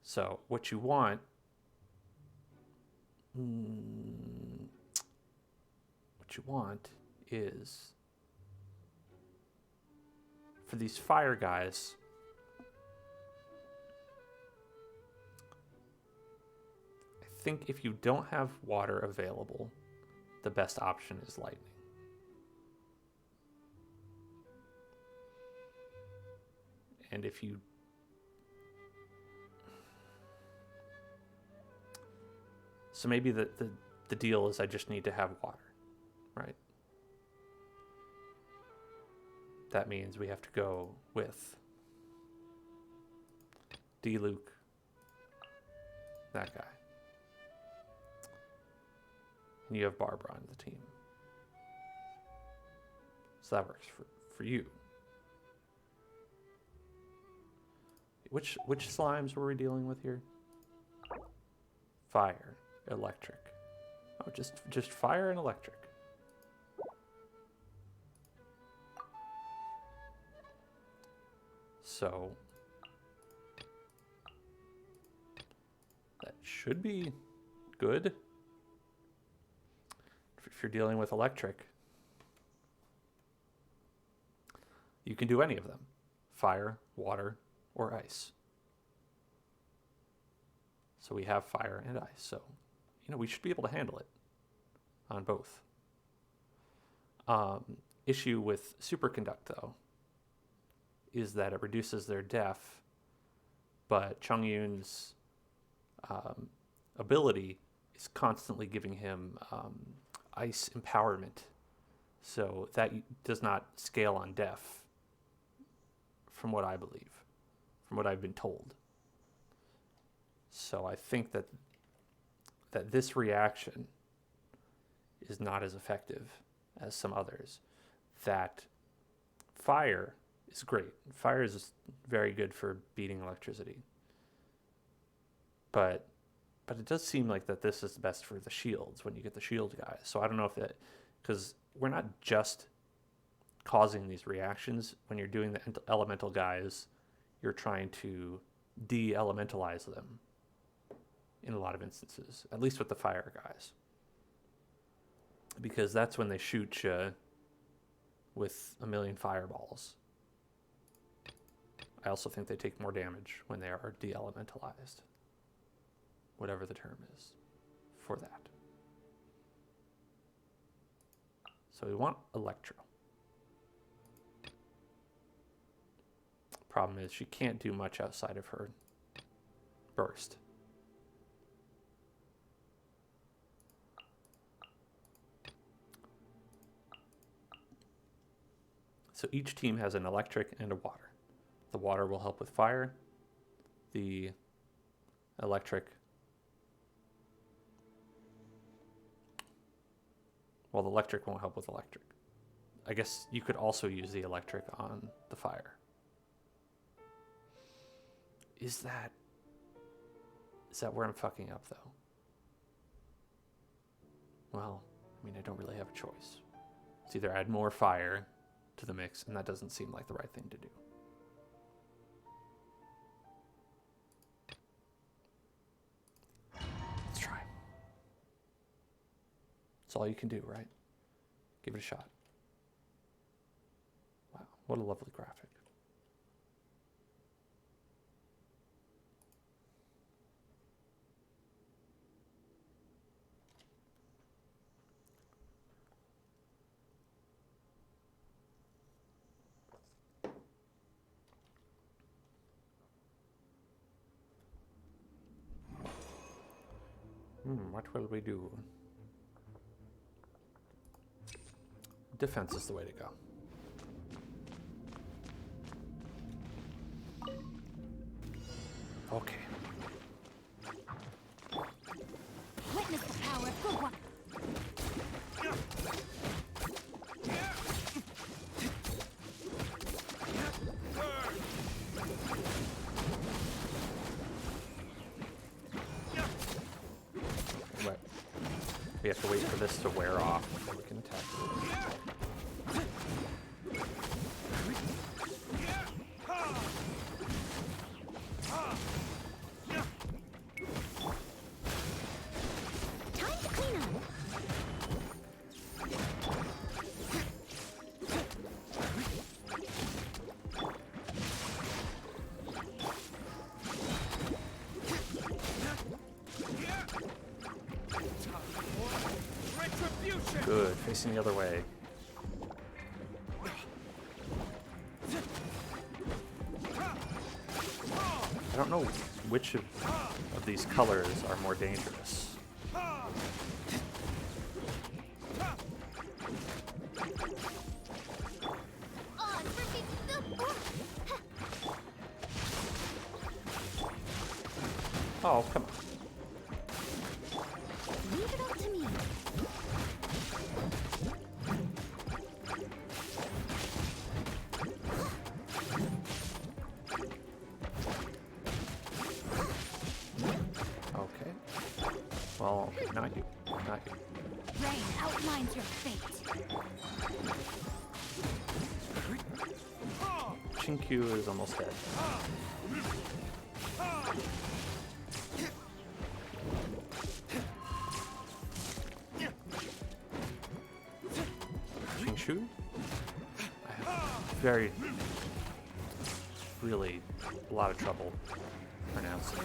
So what you want, is for these fire guys, I think if you don't have water available, the best option is lightning. And if you... So maybe the deal is I just need to have water, right? That means we have to go with D-Luke, that guy. And you have Barbara on the team. So that works for you. Which slimes were we dealing with here? Fire, electric. Oh, just fire and electric. So that should be good. If you're dealing with electric, you can do any of them. Fire, water, or ice. So we have fire and ice. So, you know, we should be able to handle it on both. Issue with superconduct, though, is that it reduces their def, but Chongyun's ability is constantly giving him ice empowerment. So that does not scale on def, from what I believe, from what I've been told. So I think that this reaction is not as effective as some others. That fire is great. Fire is very good for beating electricity. But it does seem like that this is best for the shields when you get the shield guys. So I don't know if that, because we're not just causing these reactions. When you're doing the elemental guys, you're trying to de-elementalize them in a lot of instances, at least with the fire guys. Because that's when they shoot you with a million fireballs. I also think they take more damage when they are de-elementalized. Whatever the term is for that. So we want Electro. Problem is she can't do much outside of her burst. So each team has an electric and a water. The water will help with fire. The electric... Well, the electric won't help with electric. I guess you could also use the electric on the fire. Is that where I'm fucking up, though? Well, I mean, I don't really have a choice. It's either add more fire to the mix, and that doesn't seem like the right thing to do. Let's try. That's all you can do, right? Give it a shot. Wow, what a lovely graphic. What will we do? Defense is the way to go. Okay. Witness the power for one. Right. We have to wait for this to wear off before we can attack. Time to clean up. Good, facing the other way. I don't know which of these colors are more dangerous. On, freaking Oh, come on. Leave it up to me. Okay. Well, not you. Not you. Rain outlines your fate. Chinkyu is almost dead. Chingshu? I have really a lot of trouble pronouncing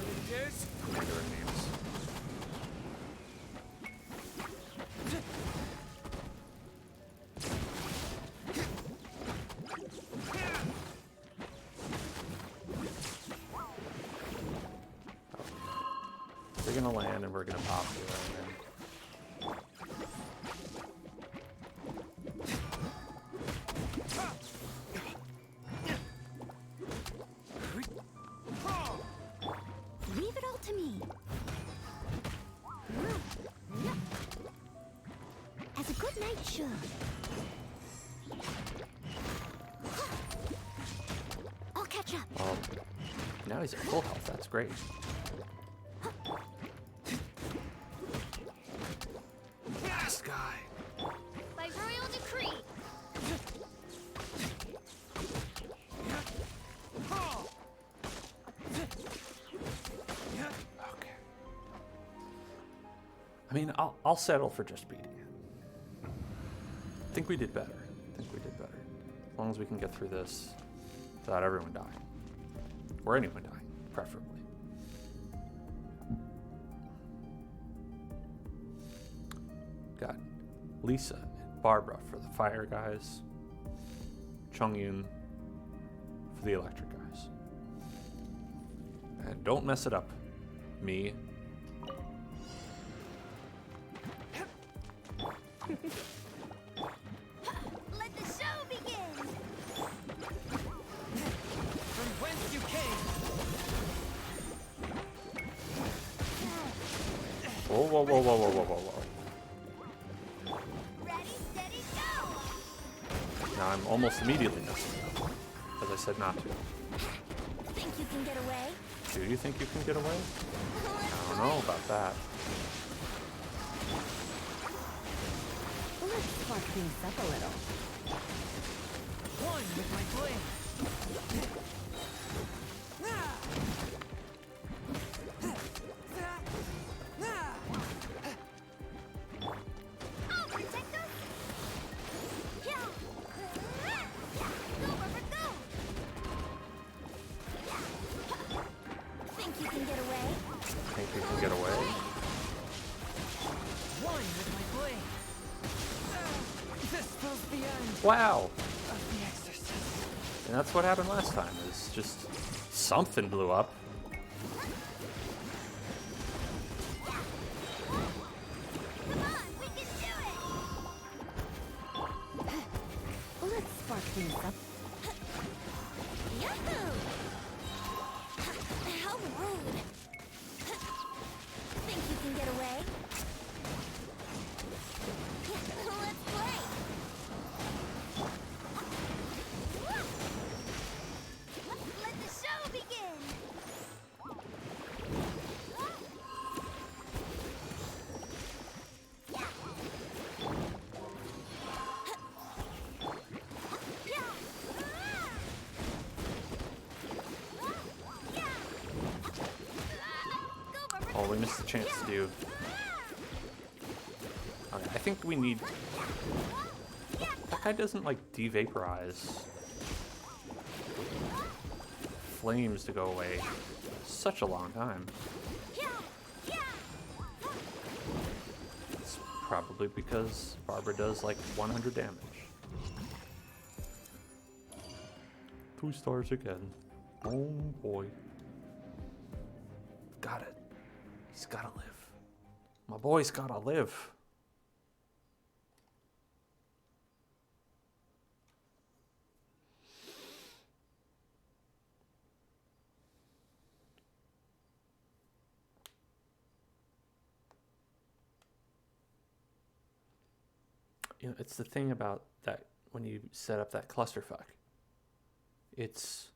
Mandarin names. They're gonna land and we're gonna pop here. Leave it all to me. As a good knight should. I'll catch up. Well, now he's at full health. That's great. Last guy. By royal decree. Okay. I mean, I'll settle for just beating it. I think we did better. As long as we can get through this without everyone dying. Or anyone dying, preferably. Got Lisa and Barbara for the fire guys. Chongyun for the electric guys. And don't mess it up, me. Let the show begin. From whence you came. Whoa, whoa, whoa, whoa, whoa, whoa, whoa, whoa. Ready, steady, go. Now I'm almost immediately messing it up, as I said not to. Think you can get away? Do you think you can get away? I don't know about that. Let's spark things up a little. One with my blade. I'll protect us. Yeah. Go, Barbara, go. Think you can get away? Think you can get away? One with my blade. This spells the end Wow! of the exorcist. And that's what happened last time, is just something blew up. Come on, we can do it. Let's spark things up. Yahoo! How rude. Think you can get away? Let's play. Let the show begin. Oh, we missed the chance to do. Okay, I think we need. That guy doesn't like devaporize flames to go away. Such a long time. It's probably because Barbara does like 100 damage. 2 stars again. Oh boy. He's gotta live. My boy's gotta live. You know, it's the thing about that when you set up that clusterfuck. It's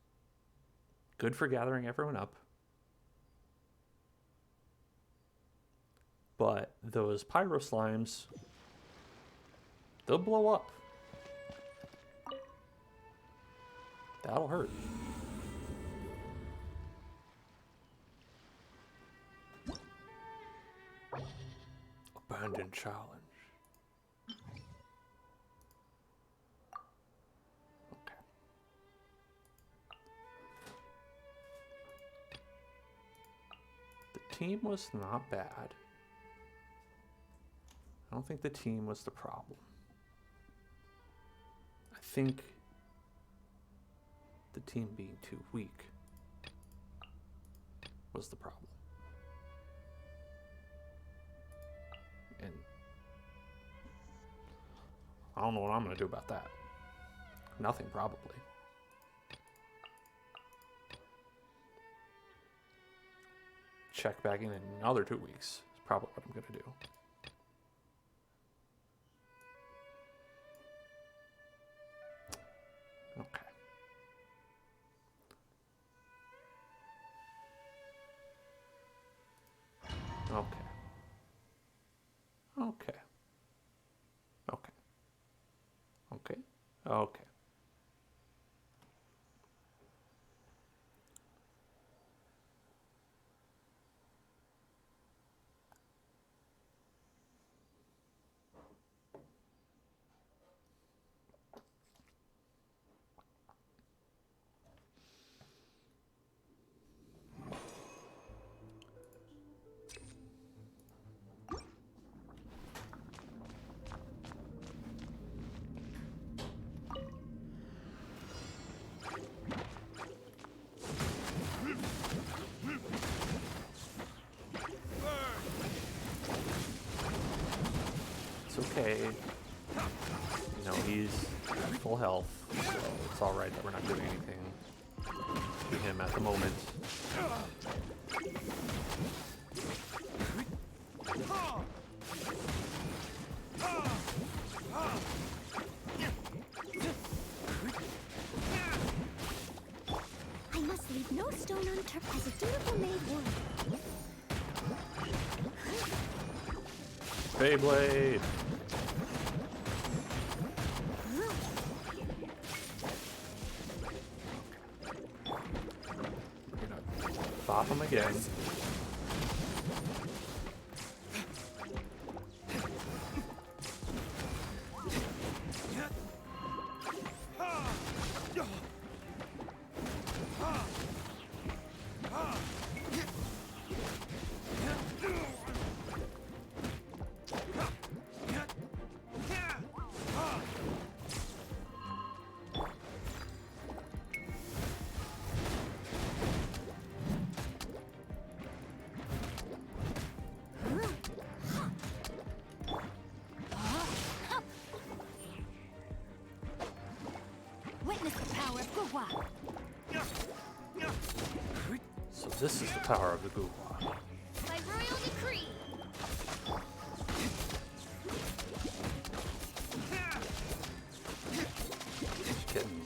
good for gathering everyone up. But those pyro slimes, they'll blow up. That'll hurt. Abandoned challenge. Okay. The team was not bad. I don't think the team was the problem. I think the team being too weak was the problem. And I don't know what I'm going to do about that. Nothing, probably. Check back in another 2 weeks is probably what I'm going to do. Okay. Okay. Okay. Okay. Okay. Okay. It's okay. You know, he's at full health, so it's alright that we're not doing anything to him at the moment. I must leave no stone unturned as a dutiful maid would. Beyblade! We're gonna bop him again. Witness the power of Gugwa. So this is the power of the Gugwa. By royal decree. He's getting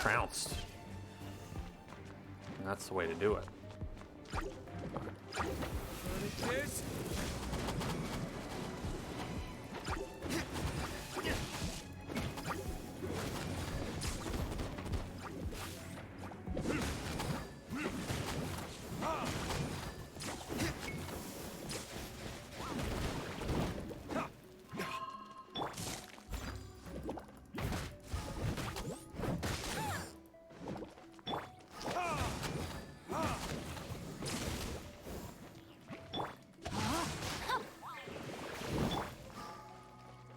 trounced. And that's the way to do it.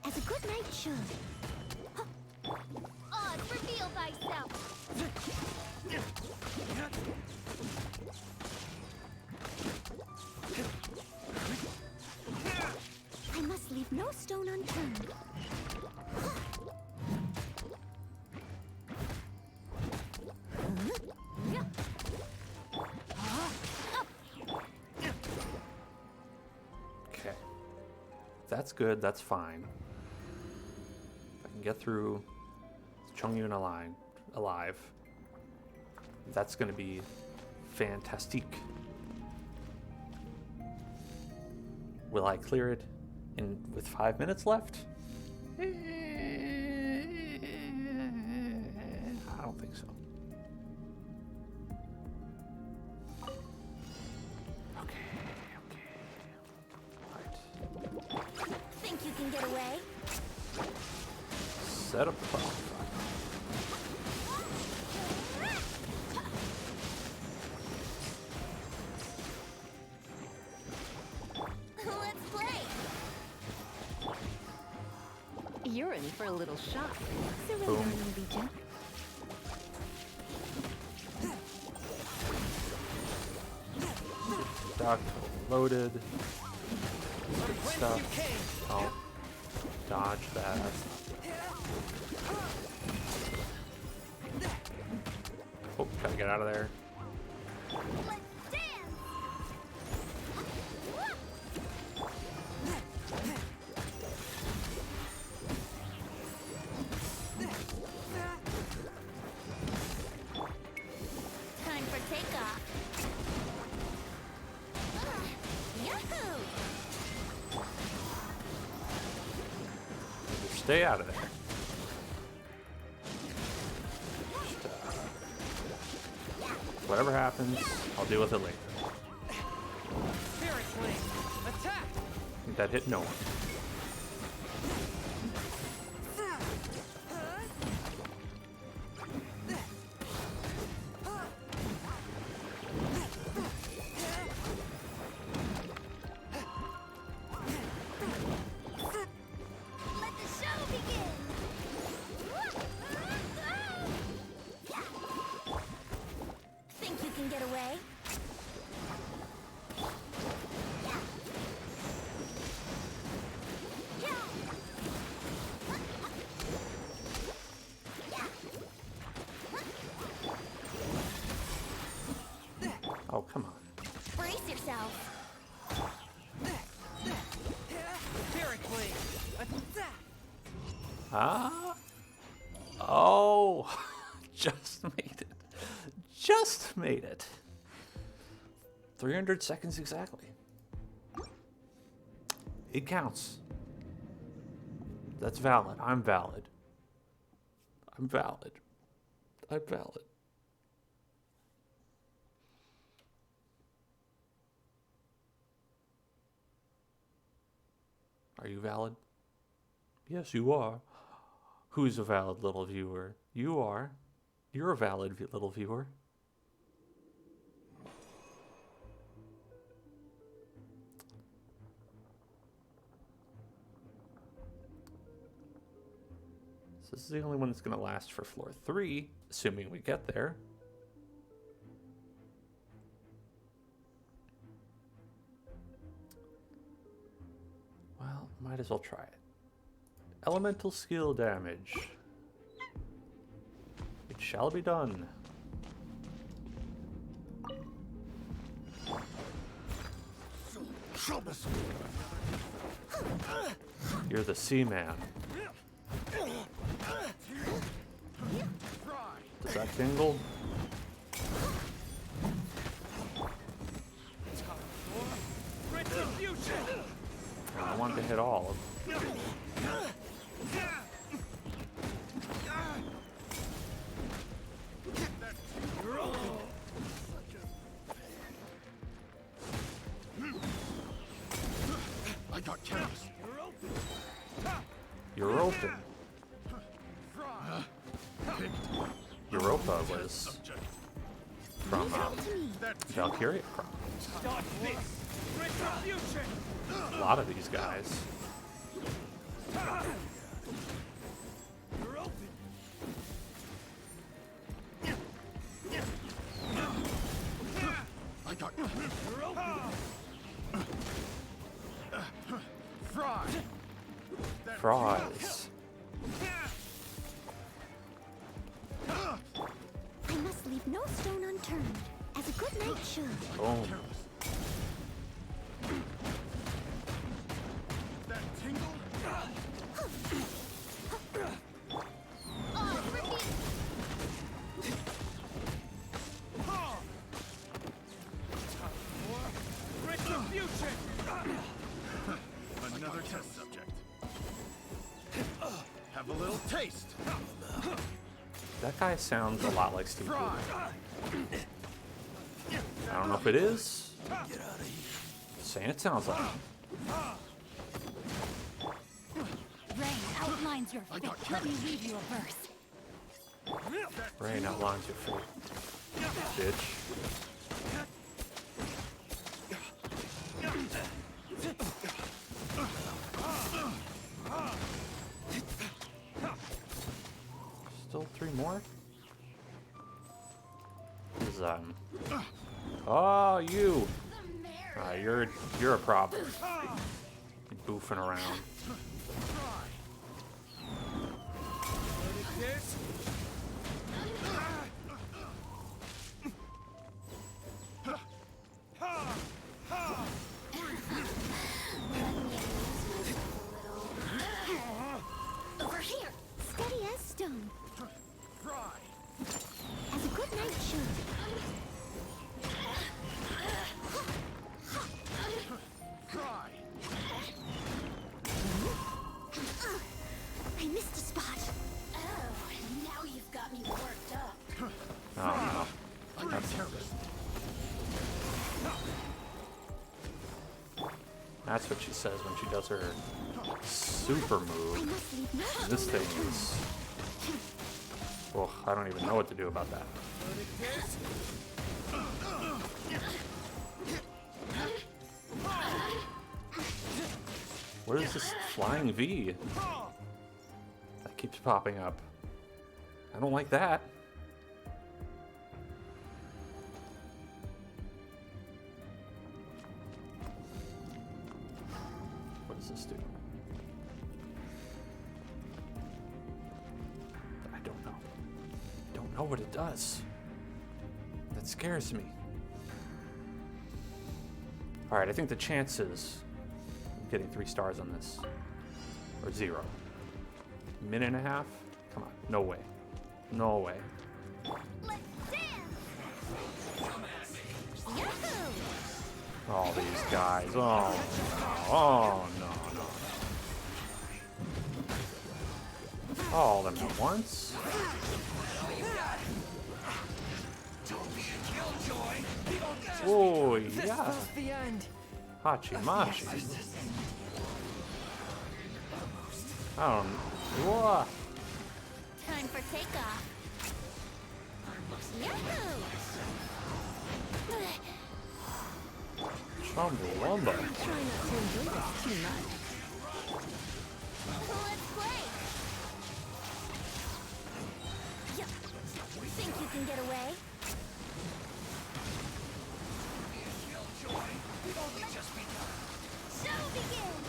As a good knight should. Oz, reveal thyself. I must leave no stone unturned. Okay. That's good, that's fine. If I can get through Chongyun alive, that's gonna be fantastic. Will I clear it with 5 minutes left? I don't think so. Okay. Alright. Think you can get away? Set up. Let's play. You're in for a little shock. Surrender Boom. and allegiance. Dock loaded. From whence Stuff. you came. Oh. Dodge that. Oh, gotta get out of there. Let's dance! Time for takeoff. Yahoo! Stay out of there. Just, whatever happens, I'll deal with it later. Spirit Flame. Attack! That hit no one. Let the show begin! Think you can get away? Oh, come on. Brace yourself. Spirit Flame. Attack! Ah. Oh. Just made it. Just made it. 300 seconds exactly. It counts. That's valid. I'm valid. I'm valid. I'm valid. Are you valid? Yes, you are. Who's a valid little viewer? You are. You're a valid little viewer. So this is the only one that's going to last for floor 3, assuming we get there. Well, might as well try it. Elemental skill damage. It shall be done. You're the Seaman. Does that tingle? Retribution! I want to hit all of them. I got chaos. You're open. Europa was from Valkyria Chronicles. Start this! Retribution! A lot of these guys. You're open! I got You're open! fries. I must leave no stone unturned, as a good knight should. Boom. That tingle? Oh, repeat. Retribution! Another test subject. Have a little taste. That guy sounds a lot like Steve Fry. Blue. I don't know if it is. Saying it sounds like. Rain outlines your fate. Let me read you a verse. Rain outlines your fate. Bitch. Still 3 more? Is, oh, you! You're a problem. You're boofing around. Over here, steady as stone, as a good knight should. I missed a spot. Oh, now you've got me worked up. Oh, no. That's what she says when she does her super I move. must leave no stone This thing is... Well, I don't even know what to do about that. What is this flying V that keeps popping up? I don't like that. What does this do? I don't know. I don't know what it does. That scares me. Alright, I think the chances of getting 3 stars on this are 0. Minute and a half? Come on, no way. No way. Let's dance. All these guys. Oh no. Oh no, no. All of them at once. Oh yeah. The end. Hachi Machi. I don't know. Whoa. Time for takeoff. Yahoo! Chumbawamba. Try not to enjoy this too much. Let's play. Think you can get away? Show begins.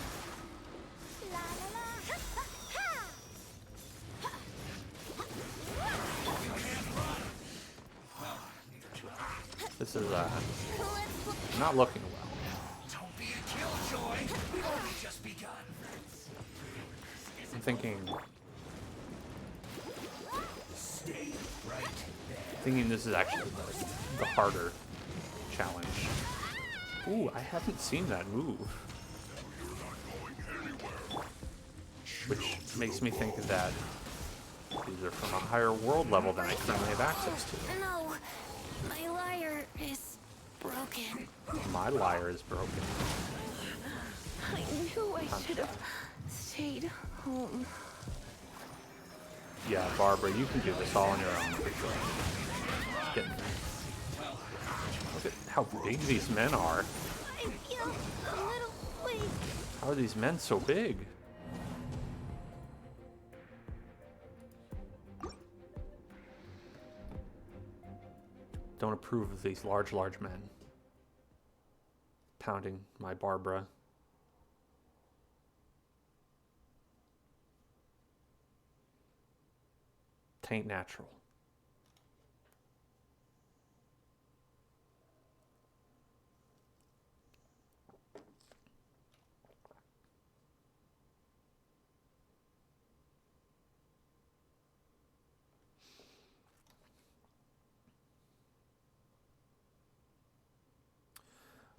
La la la. Ha ha ha. This is Let's not looking well. Don't be a killjoy. We've only just begun. I'm thinking this is actually the harder challenge. Ooh, I haven't seen that move. Which makes me think that these are from a higher world level than I currently have access to. No, my lyre is broken. My lyre is broken. I knew I should have stayed home. Yeah, Barbara, you can do this all on your own. Get in there. Look at how big these men are. I feel a little weak. How are these men so big? Don't approve of these large men. Pounding my Barbara. Tain't natural.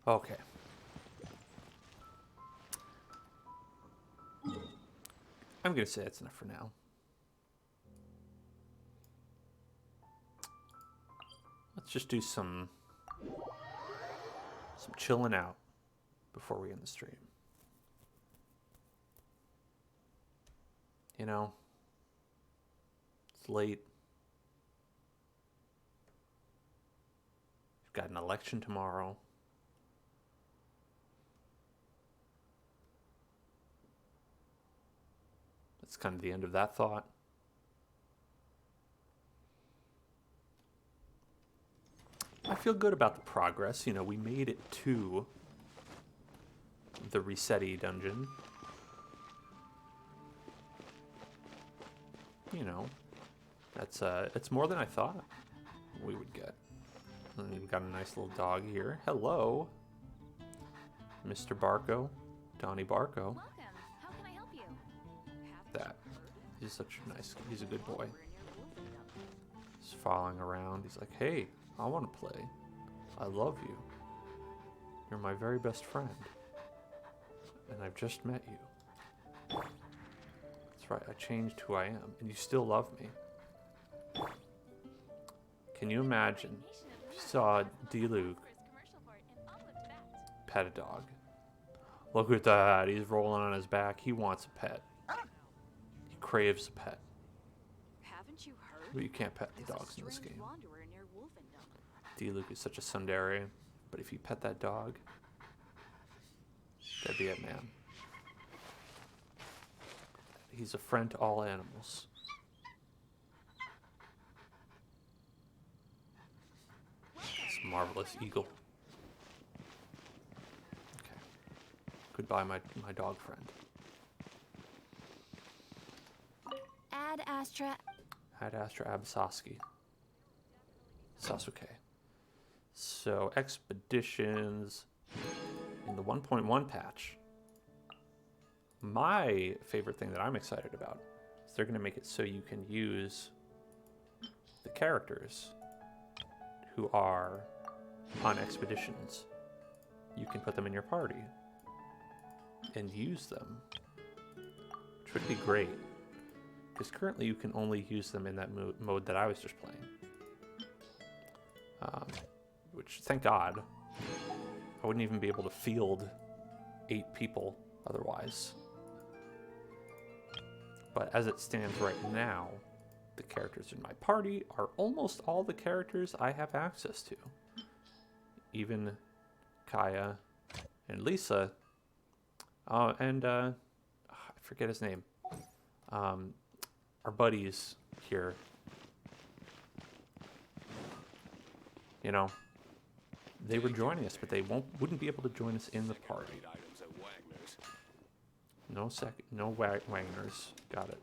Okay. I'm going to say that's enough for now. Let's just do some chilling out before we end the stream. You know, it's late. We've got an election tomorrow. That's kind of the end of that thought. I feel good about the progress. You know, we made it to the Resetti dungeon. You know, it's more than I thought we would get. And we've got a nice little dog here. Hello, Mr. Barco, Donnie Barco. Welcome. How can I help you? That he's such a nice. He's a good boy. He's following around. He's like, hey, I want to play. I love you. You're my very best friend. And I've just met you. That's right, I changed who I am, and you still love me. Can you imagine if you saw D-Luke pet a dog? Look at that, he's rolling on his back. He wants a pet. He craves a pet. Haven't you heard? But you can't pet the dogs in this game. D-Luke is such a tsundere, but if you pet that dog, that'd be it, man. He's a friend to all animals. It's a marvelous eagle. Okay. Goodbye, my dog friend. Ad Astra. Ad Astra Abasaski. Sasuke. So, expeditions in the 1.1 patch. My favorite thing that I'm excited about is they're going to make it so you can use the characters who are on expeditions. You can put them in your party and use them, which would be great. Because currently you can only use them in that mode that I was just playing. Which, thank God, I wouldn't even be able to field 8 people otherwise. But as it stands right now, the characters in my party are almost all the characters I have access to. Even Kaya and Lisa. I forget his name. Our buddies here. You know, they were joining us, but they wouldn't be able to join us in the party. No Wagners. Got it.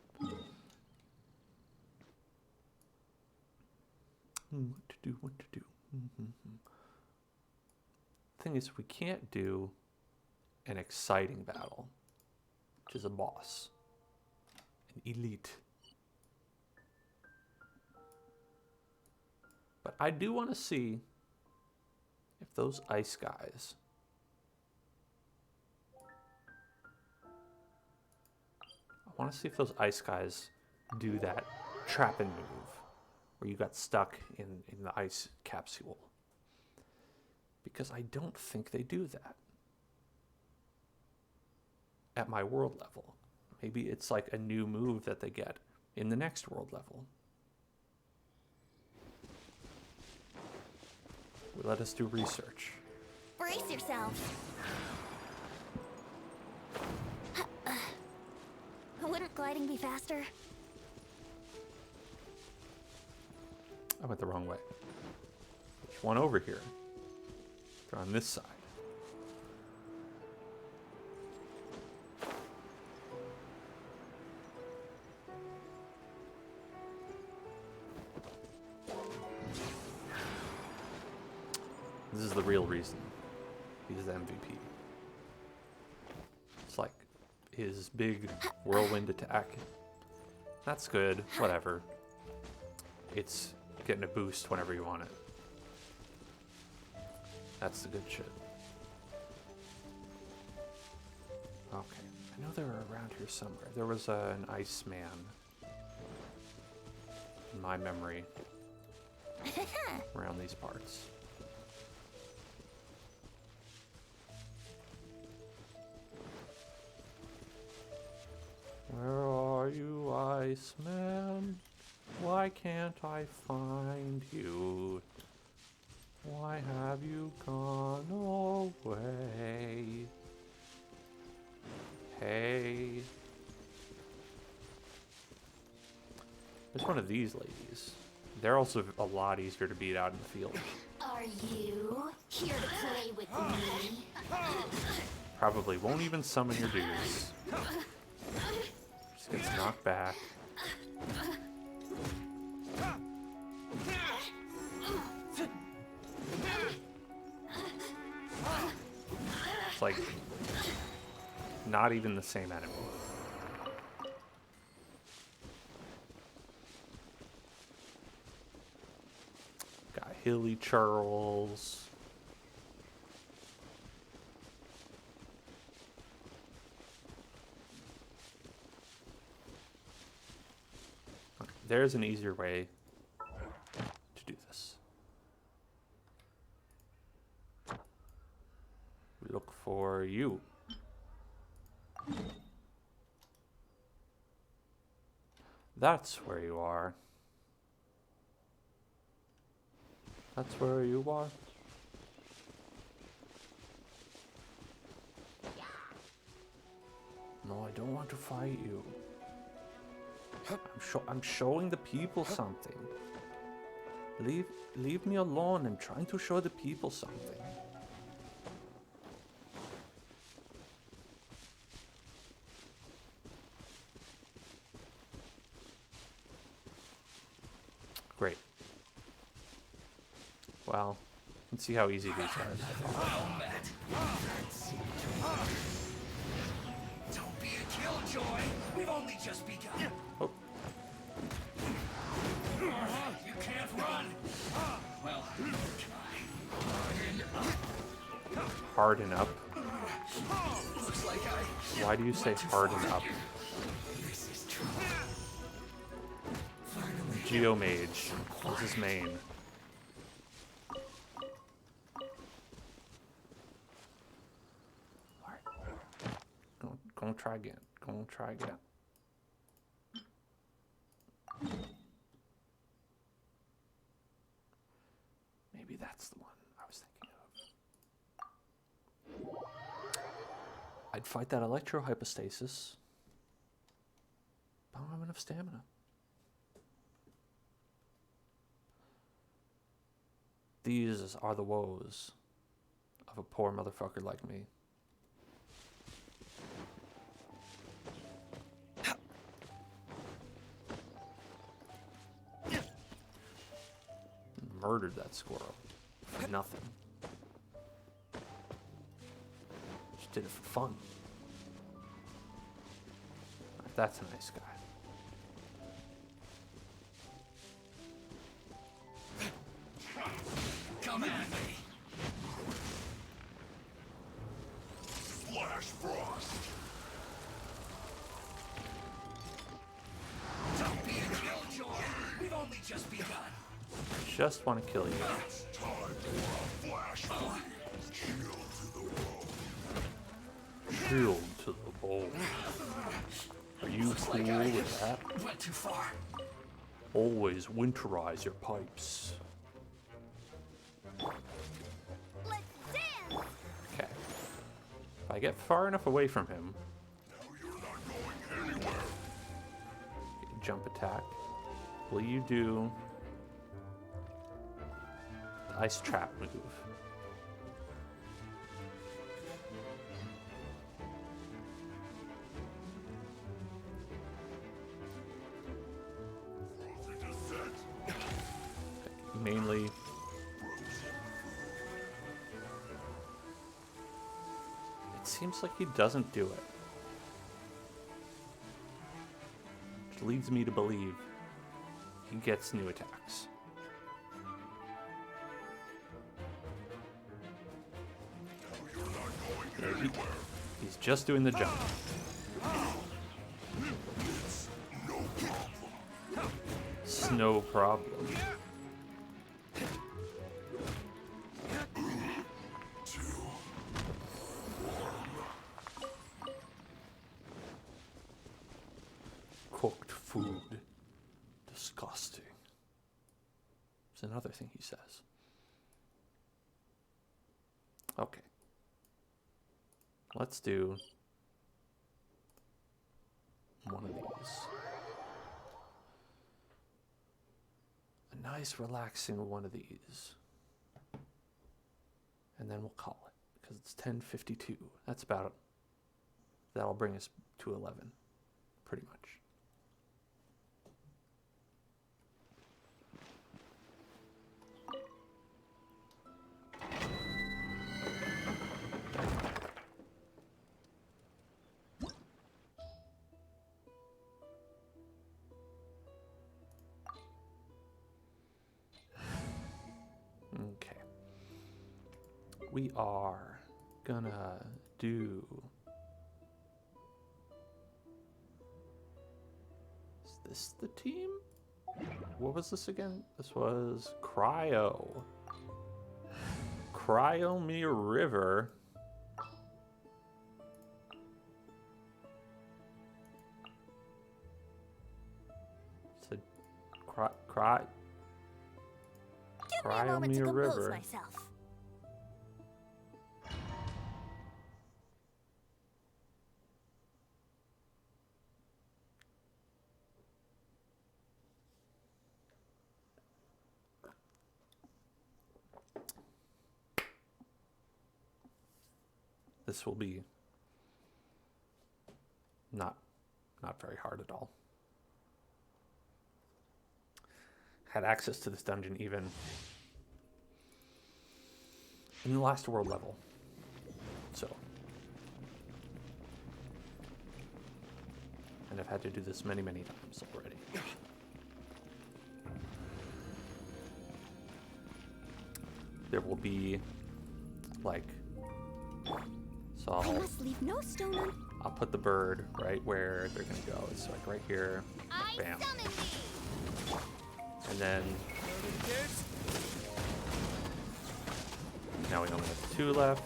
What to do? Thing is, we can't do an exciting battle, which is a boss, an elite. But I do want to see if those ice guys do that trapping move where you got stuck in the ice capsule. Because I don't think they do that at my world level. Maybe it's like a new move that they get in the next world level. Let us do research. Brace yourselves. Wouldn't gliding be faster? I went the wrong way. There's one over here. They're on this side. This is the real reason he's the MVP. It's like his big whirlwind attack. That's good, whatever. It's getting a boost whenever you want it. That's the good shit. Okay, I know they were around here somewhere. There was an Iceman in my memory around these parts. Where are you, Iceman? Why can't I find you? Why have you gone away? Hey. There's one of these ladies. They're also a lot easier to beat out in the field. Are you here to play with me? Probably won't even summon your dudes. Just gets knocked back. It's like not even the same enemy. Got Hilly Charles. Okay, there's an easier way to do this. We look for you. That's where you are. That's where you are. No, I don't want to fight you. I'm showing the people something. Leave me alone. I'm trying to show the people something. Great. Well, let's see how easy these are. Don't be a killjoy. We've only just begun. Oh, You can't run. Well, try. harden up. Looks like I. Why do you say harden up? This is trouble. Geomage. What's his main? Alright. Go try again. Go try again. Maybe that's the one I was thinking of. I'd fight that electro hypostasis. But I don't have enough stamina. These are the woes of a poor motherfucker like me. Murdered that squirrel for nothing. Just did it for fun. That's a nice guy. Come at me. Flash frost. Don't be a killjoy. We've only just begun. Just want to kill you. It's time for a flash fight. Shield to the bone. Are you cool with that? Went too far. Always winterize your pipes. Let's dance! Okay. If I get far enough away from him, jump attack. Will you do the ice trap move? Okay, mainly seems like he doesn't do it. Which leads me to believe he gets new attacks. Yeah, he's just doing the jump. It's no problem. Cooked food. Disgusting. It's another thing he says. Okay. Let's do one of these. A nice, relaxing one of these. And then we'll call it, because it's 10:52. That's about, that'll bring us to 11, pretty much. Okay. We are gonna do... Is this the team? What was this again? This was Cryo. Cryomere River. It's a Give me a moment to Cryomere compose River. myself. This will be not very hard at all. Had access to this dungeon even in the last world level. So, and I've had to do this many times already. There will be like, so I must leave no stone unturned. I'll put the bird right where they're gonna go. It's like right here. Bam. And then now we only have 2 left.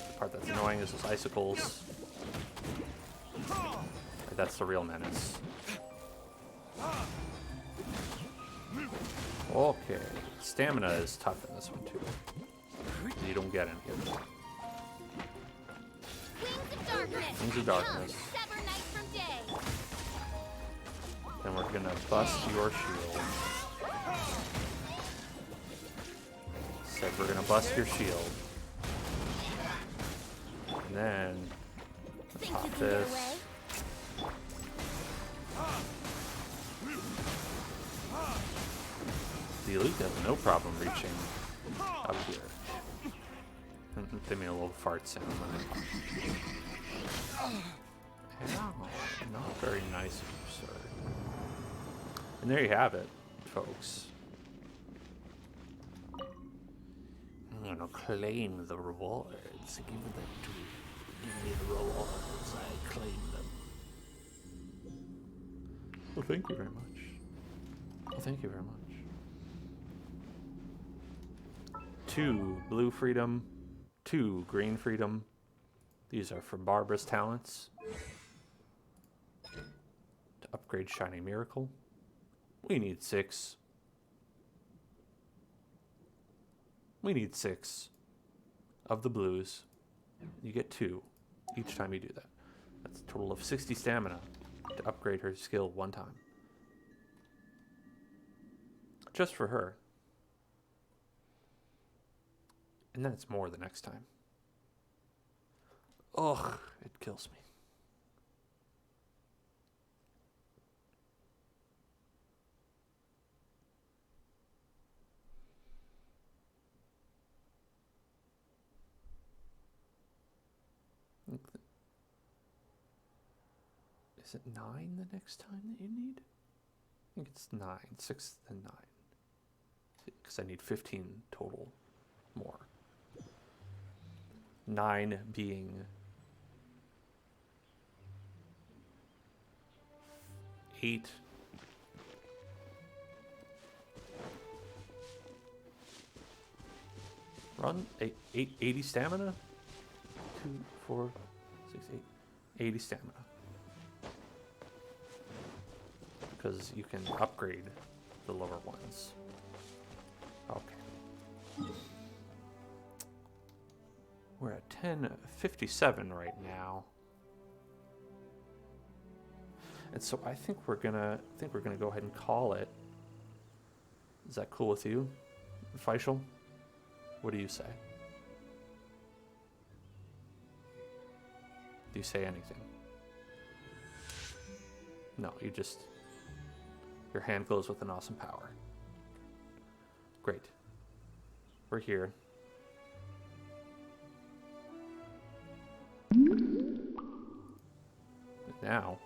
The part that's annoying is those icicles. That's the real menace. Okay. Stamina is tough in this one too. You don't get any of it. Wings of Darkness. Sever night from day. Then we're gonna bust your shield. Said we're gonna bust your shield. And then pop this. The elite has no problem reaching up here. They made a little fart sound. Ow, not very nice of you, sir. And there you have it, folks. I'm gonna claim the rewards. Give me the rewards. I claim them. Well, thank you very much. Well, thank you very much. 2 blue freedom, 2 green freedom. These are for Barbara's talents. To upgrade Shining Miracle. We need 6. We need 6 of the blues. You get 2 each time you do that. That's a total of 60 stamina to upgrade her skill 1 time. Just for her. And then it's more the next time. Ugh, it kills me. Is it 9 the next time that you need? I think it's 9. 6 and 9. Because I need 15 total more. 9 being 8. Run 80 stamina. 2, 4, 6, 8. 80 stamina. Because you can upgrade the lower ones. Okay. We're at 10:57 right now. And so I think we're gonna go ahead and call it. Is that cool with you, Faisal? What do you say? Do you say anything? No, you just... Your hand glows with an awesome power. Great. We're here. Now,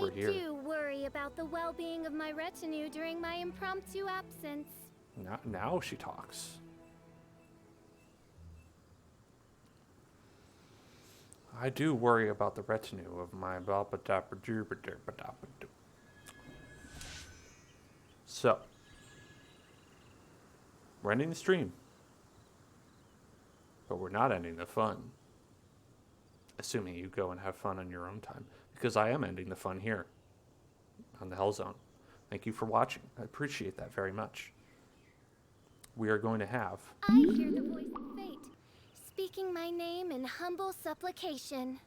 we're here. I do worry about the well-being of my retinue during my impromptu absence. Now she talks. I do worry about the retinue of my So, we're ending the stream. But we're not ending the fun. Assuming you go and have fun on your own time. Because I am ending the fun here. On the HELLZONE. Thank you for watching. I appreciate that very much. We are going to have... I hear the voice of fate, speaking my name in humble supplication.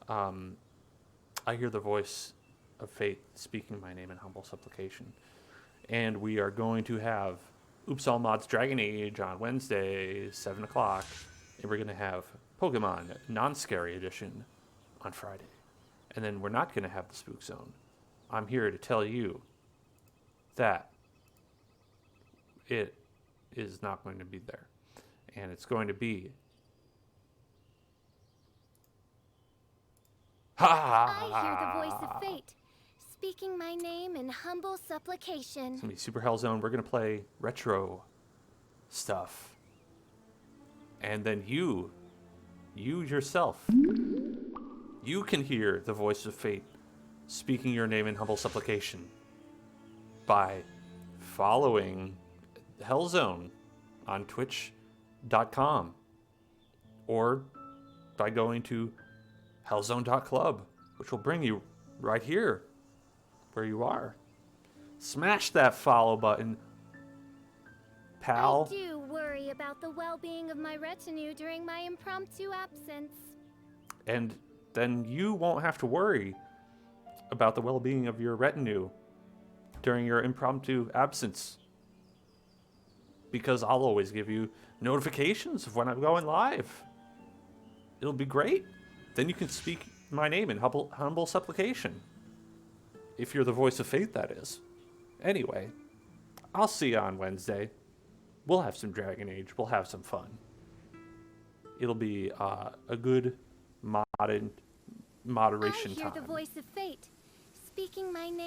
I hear the voice of fate speaking my name in humble supplication. And we are going to have Oops All Mods Dragon Age on Wednesday, 7 o'clock. And we're going to have Pokemon Non-Scary Edition on Friday. And then we're not going to have the Spook Zone. I'm here to tell you that it is not going to be there. And it's going to be... I hear the voice of fate, speaking my name in humble supplication. It's going to be Super HELLZONE. We're going to play retro stuff. And then you yourself, you can hear the voice of fate speaking your name in humble supplication by following HELLZONE on twitch.com or by going to hellzone.club, which will bring you right here where you are. Smash that follow button, pal. I do worry about the well-being of my retinue during my impromptu absence. And then you won't have to worry about the well-being of your retinue during your impromptu absence. Because I'll always give you notifications of when I'm going live. It'll be great. Then you can speak my name in humble supplication. If you're the voice of fate, that is. Anyway, I'll see you on Wednesday. We'll have some Dragon Age. We'll have some fun. It'll be a good moderation I hear time. the voice of fate, speaking my name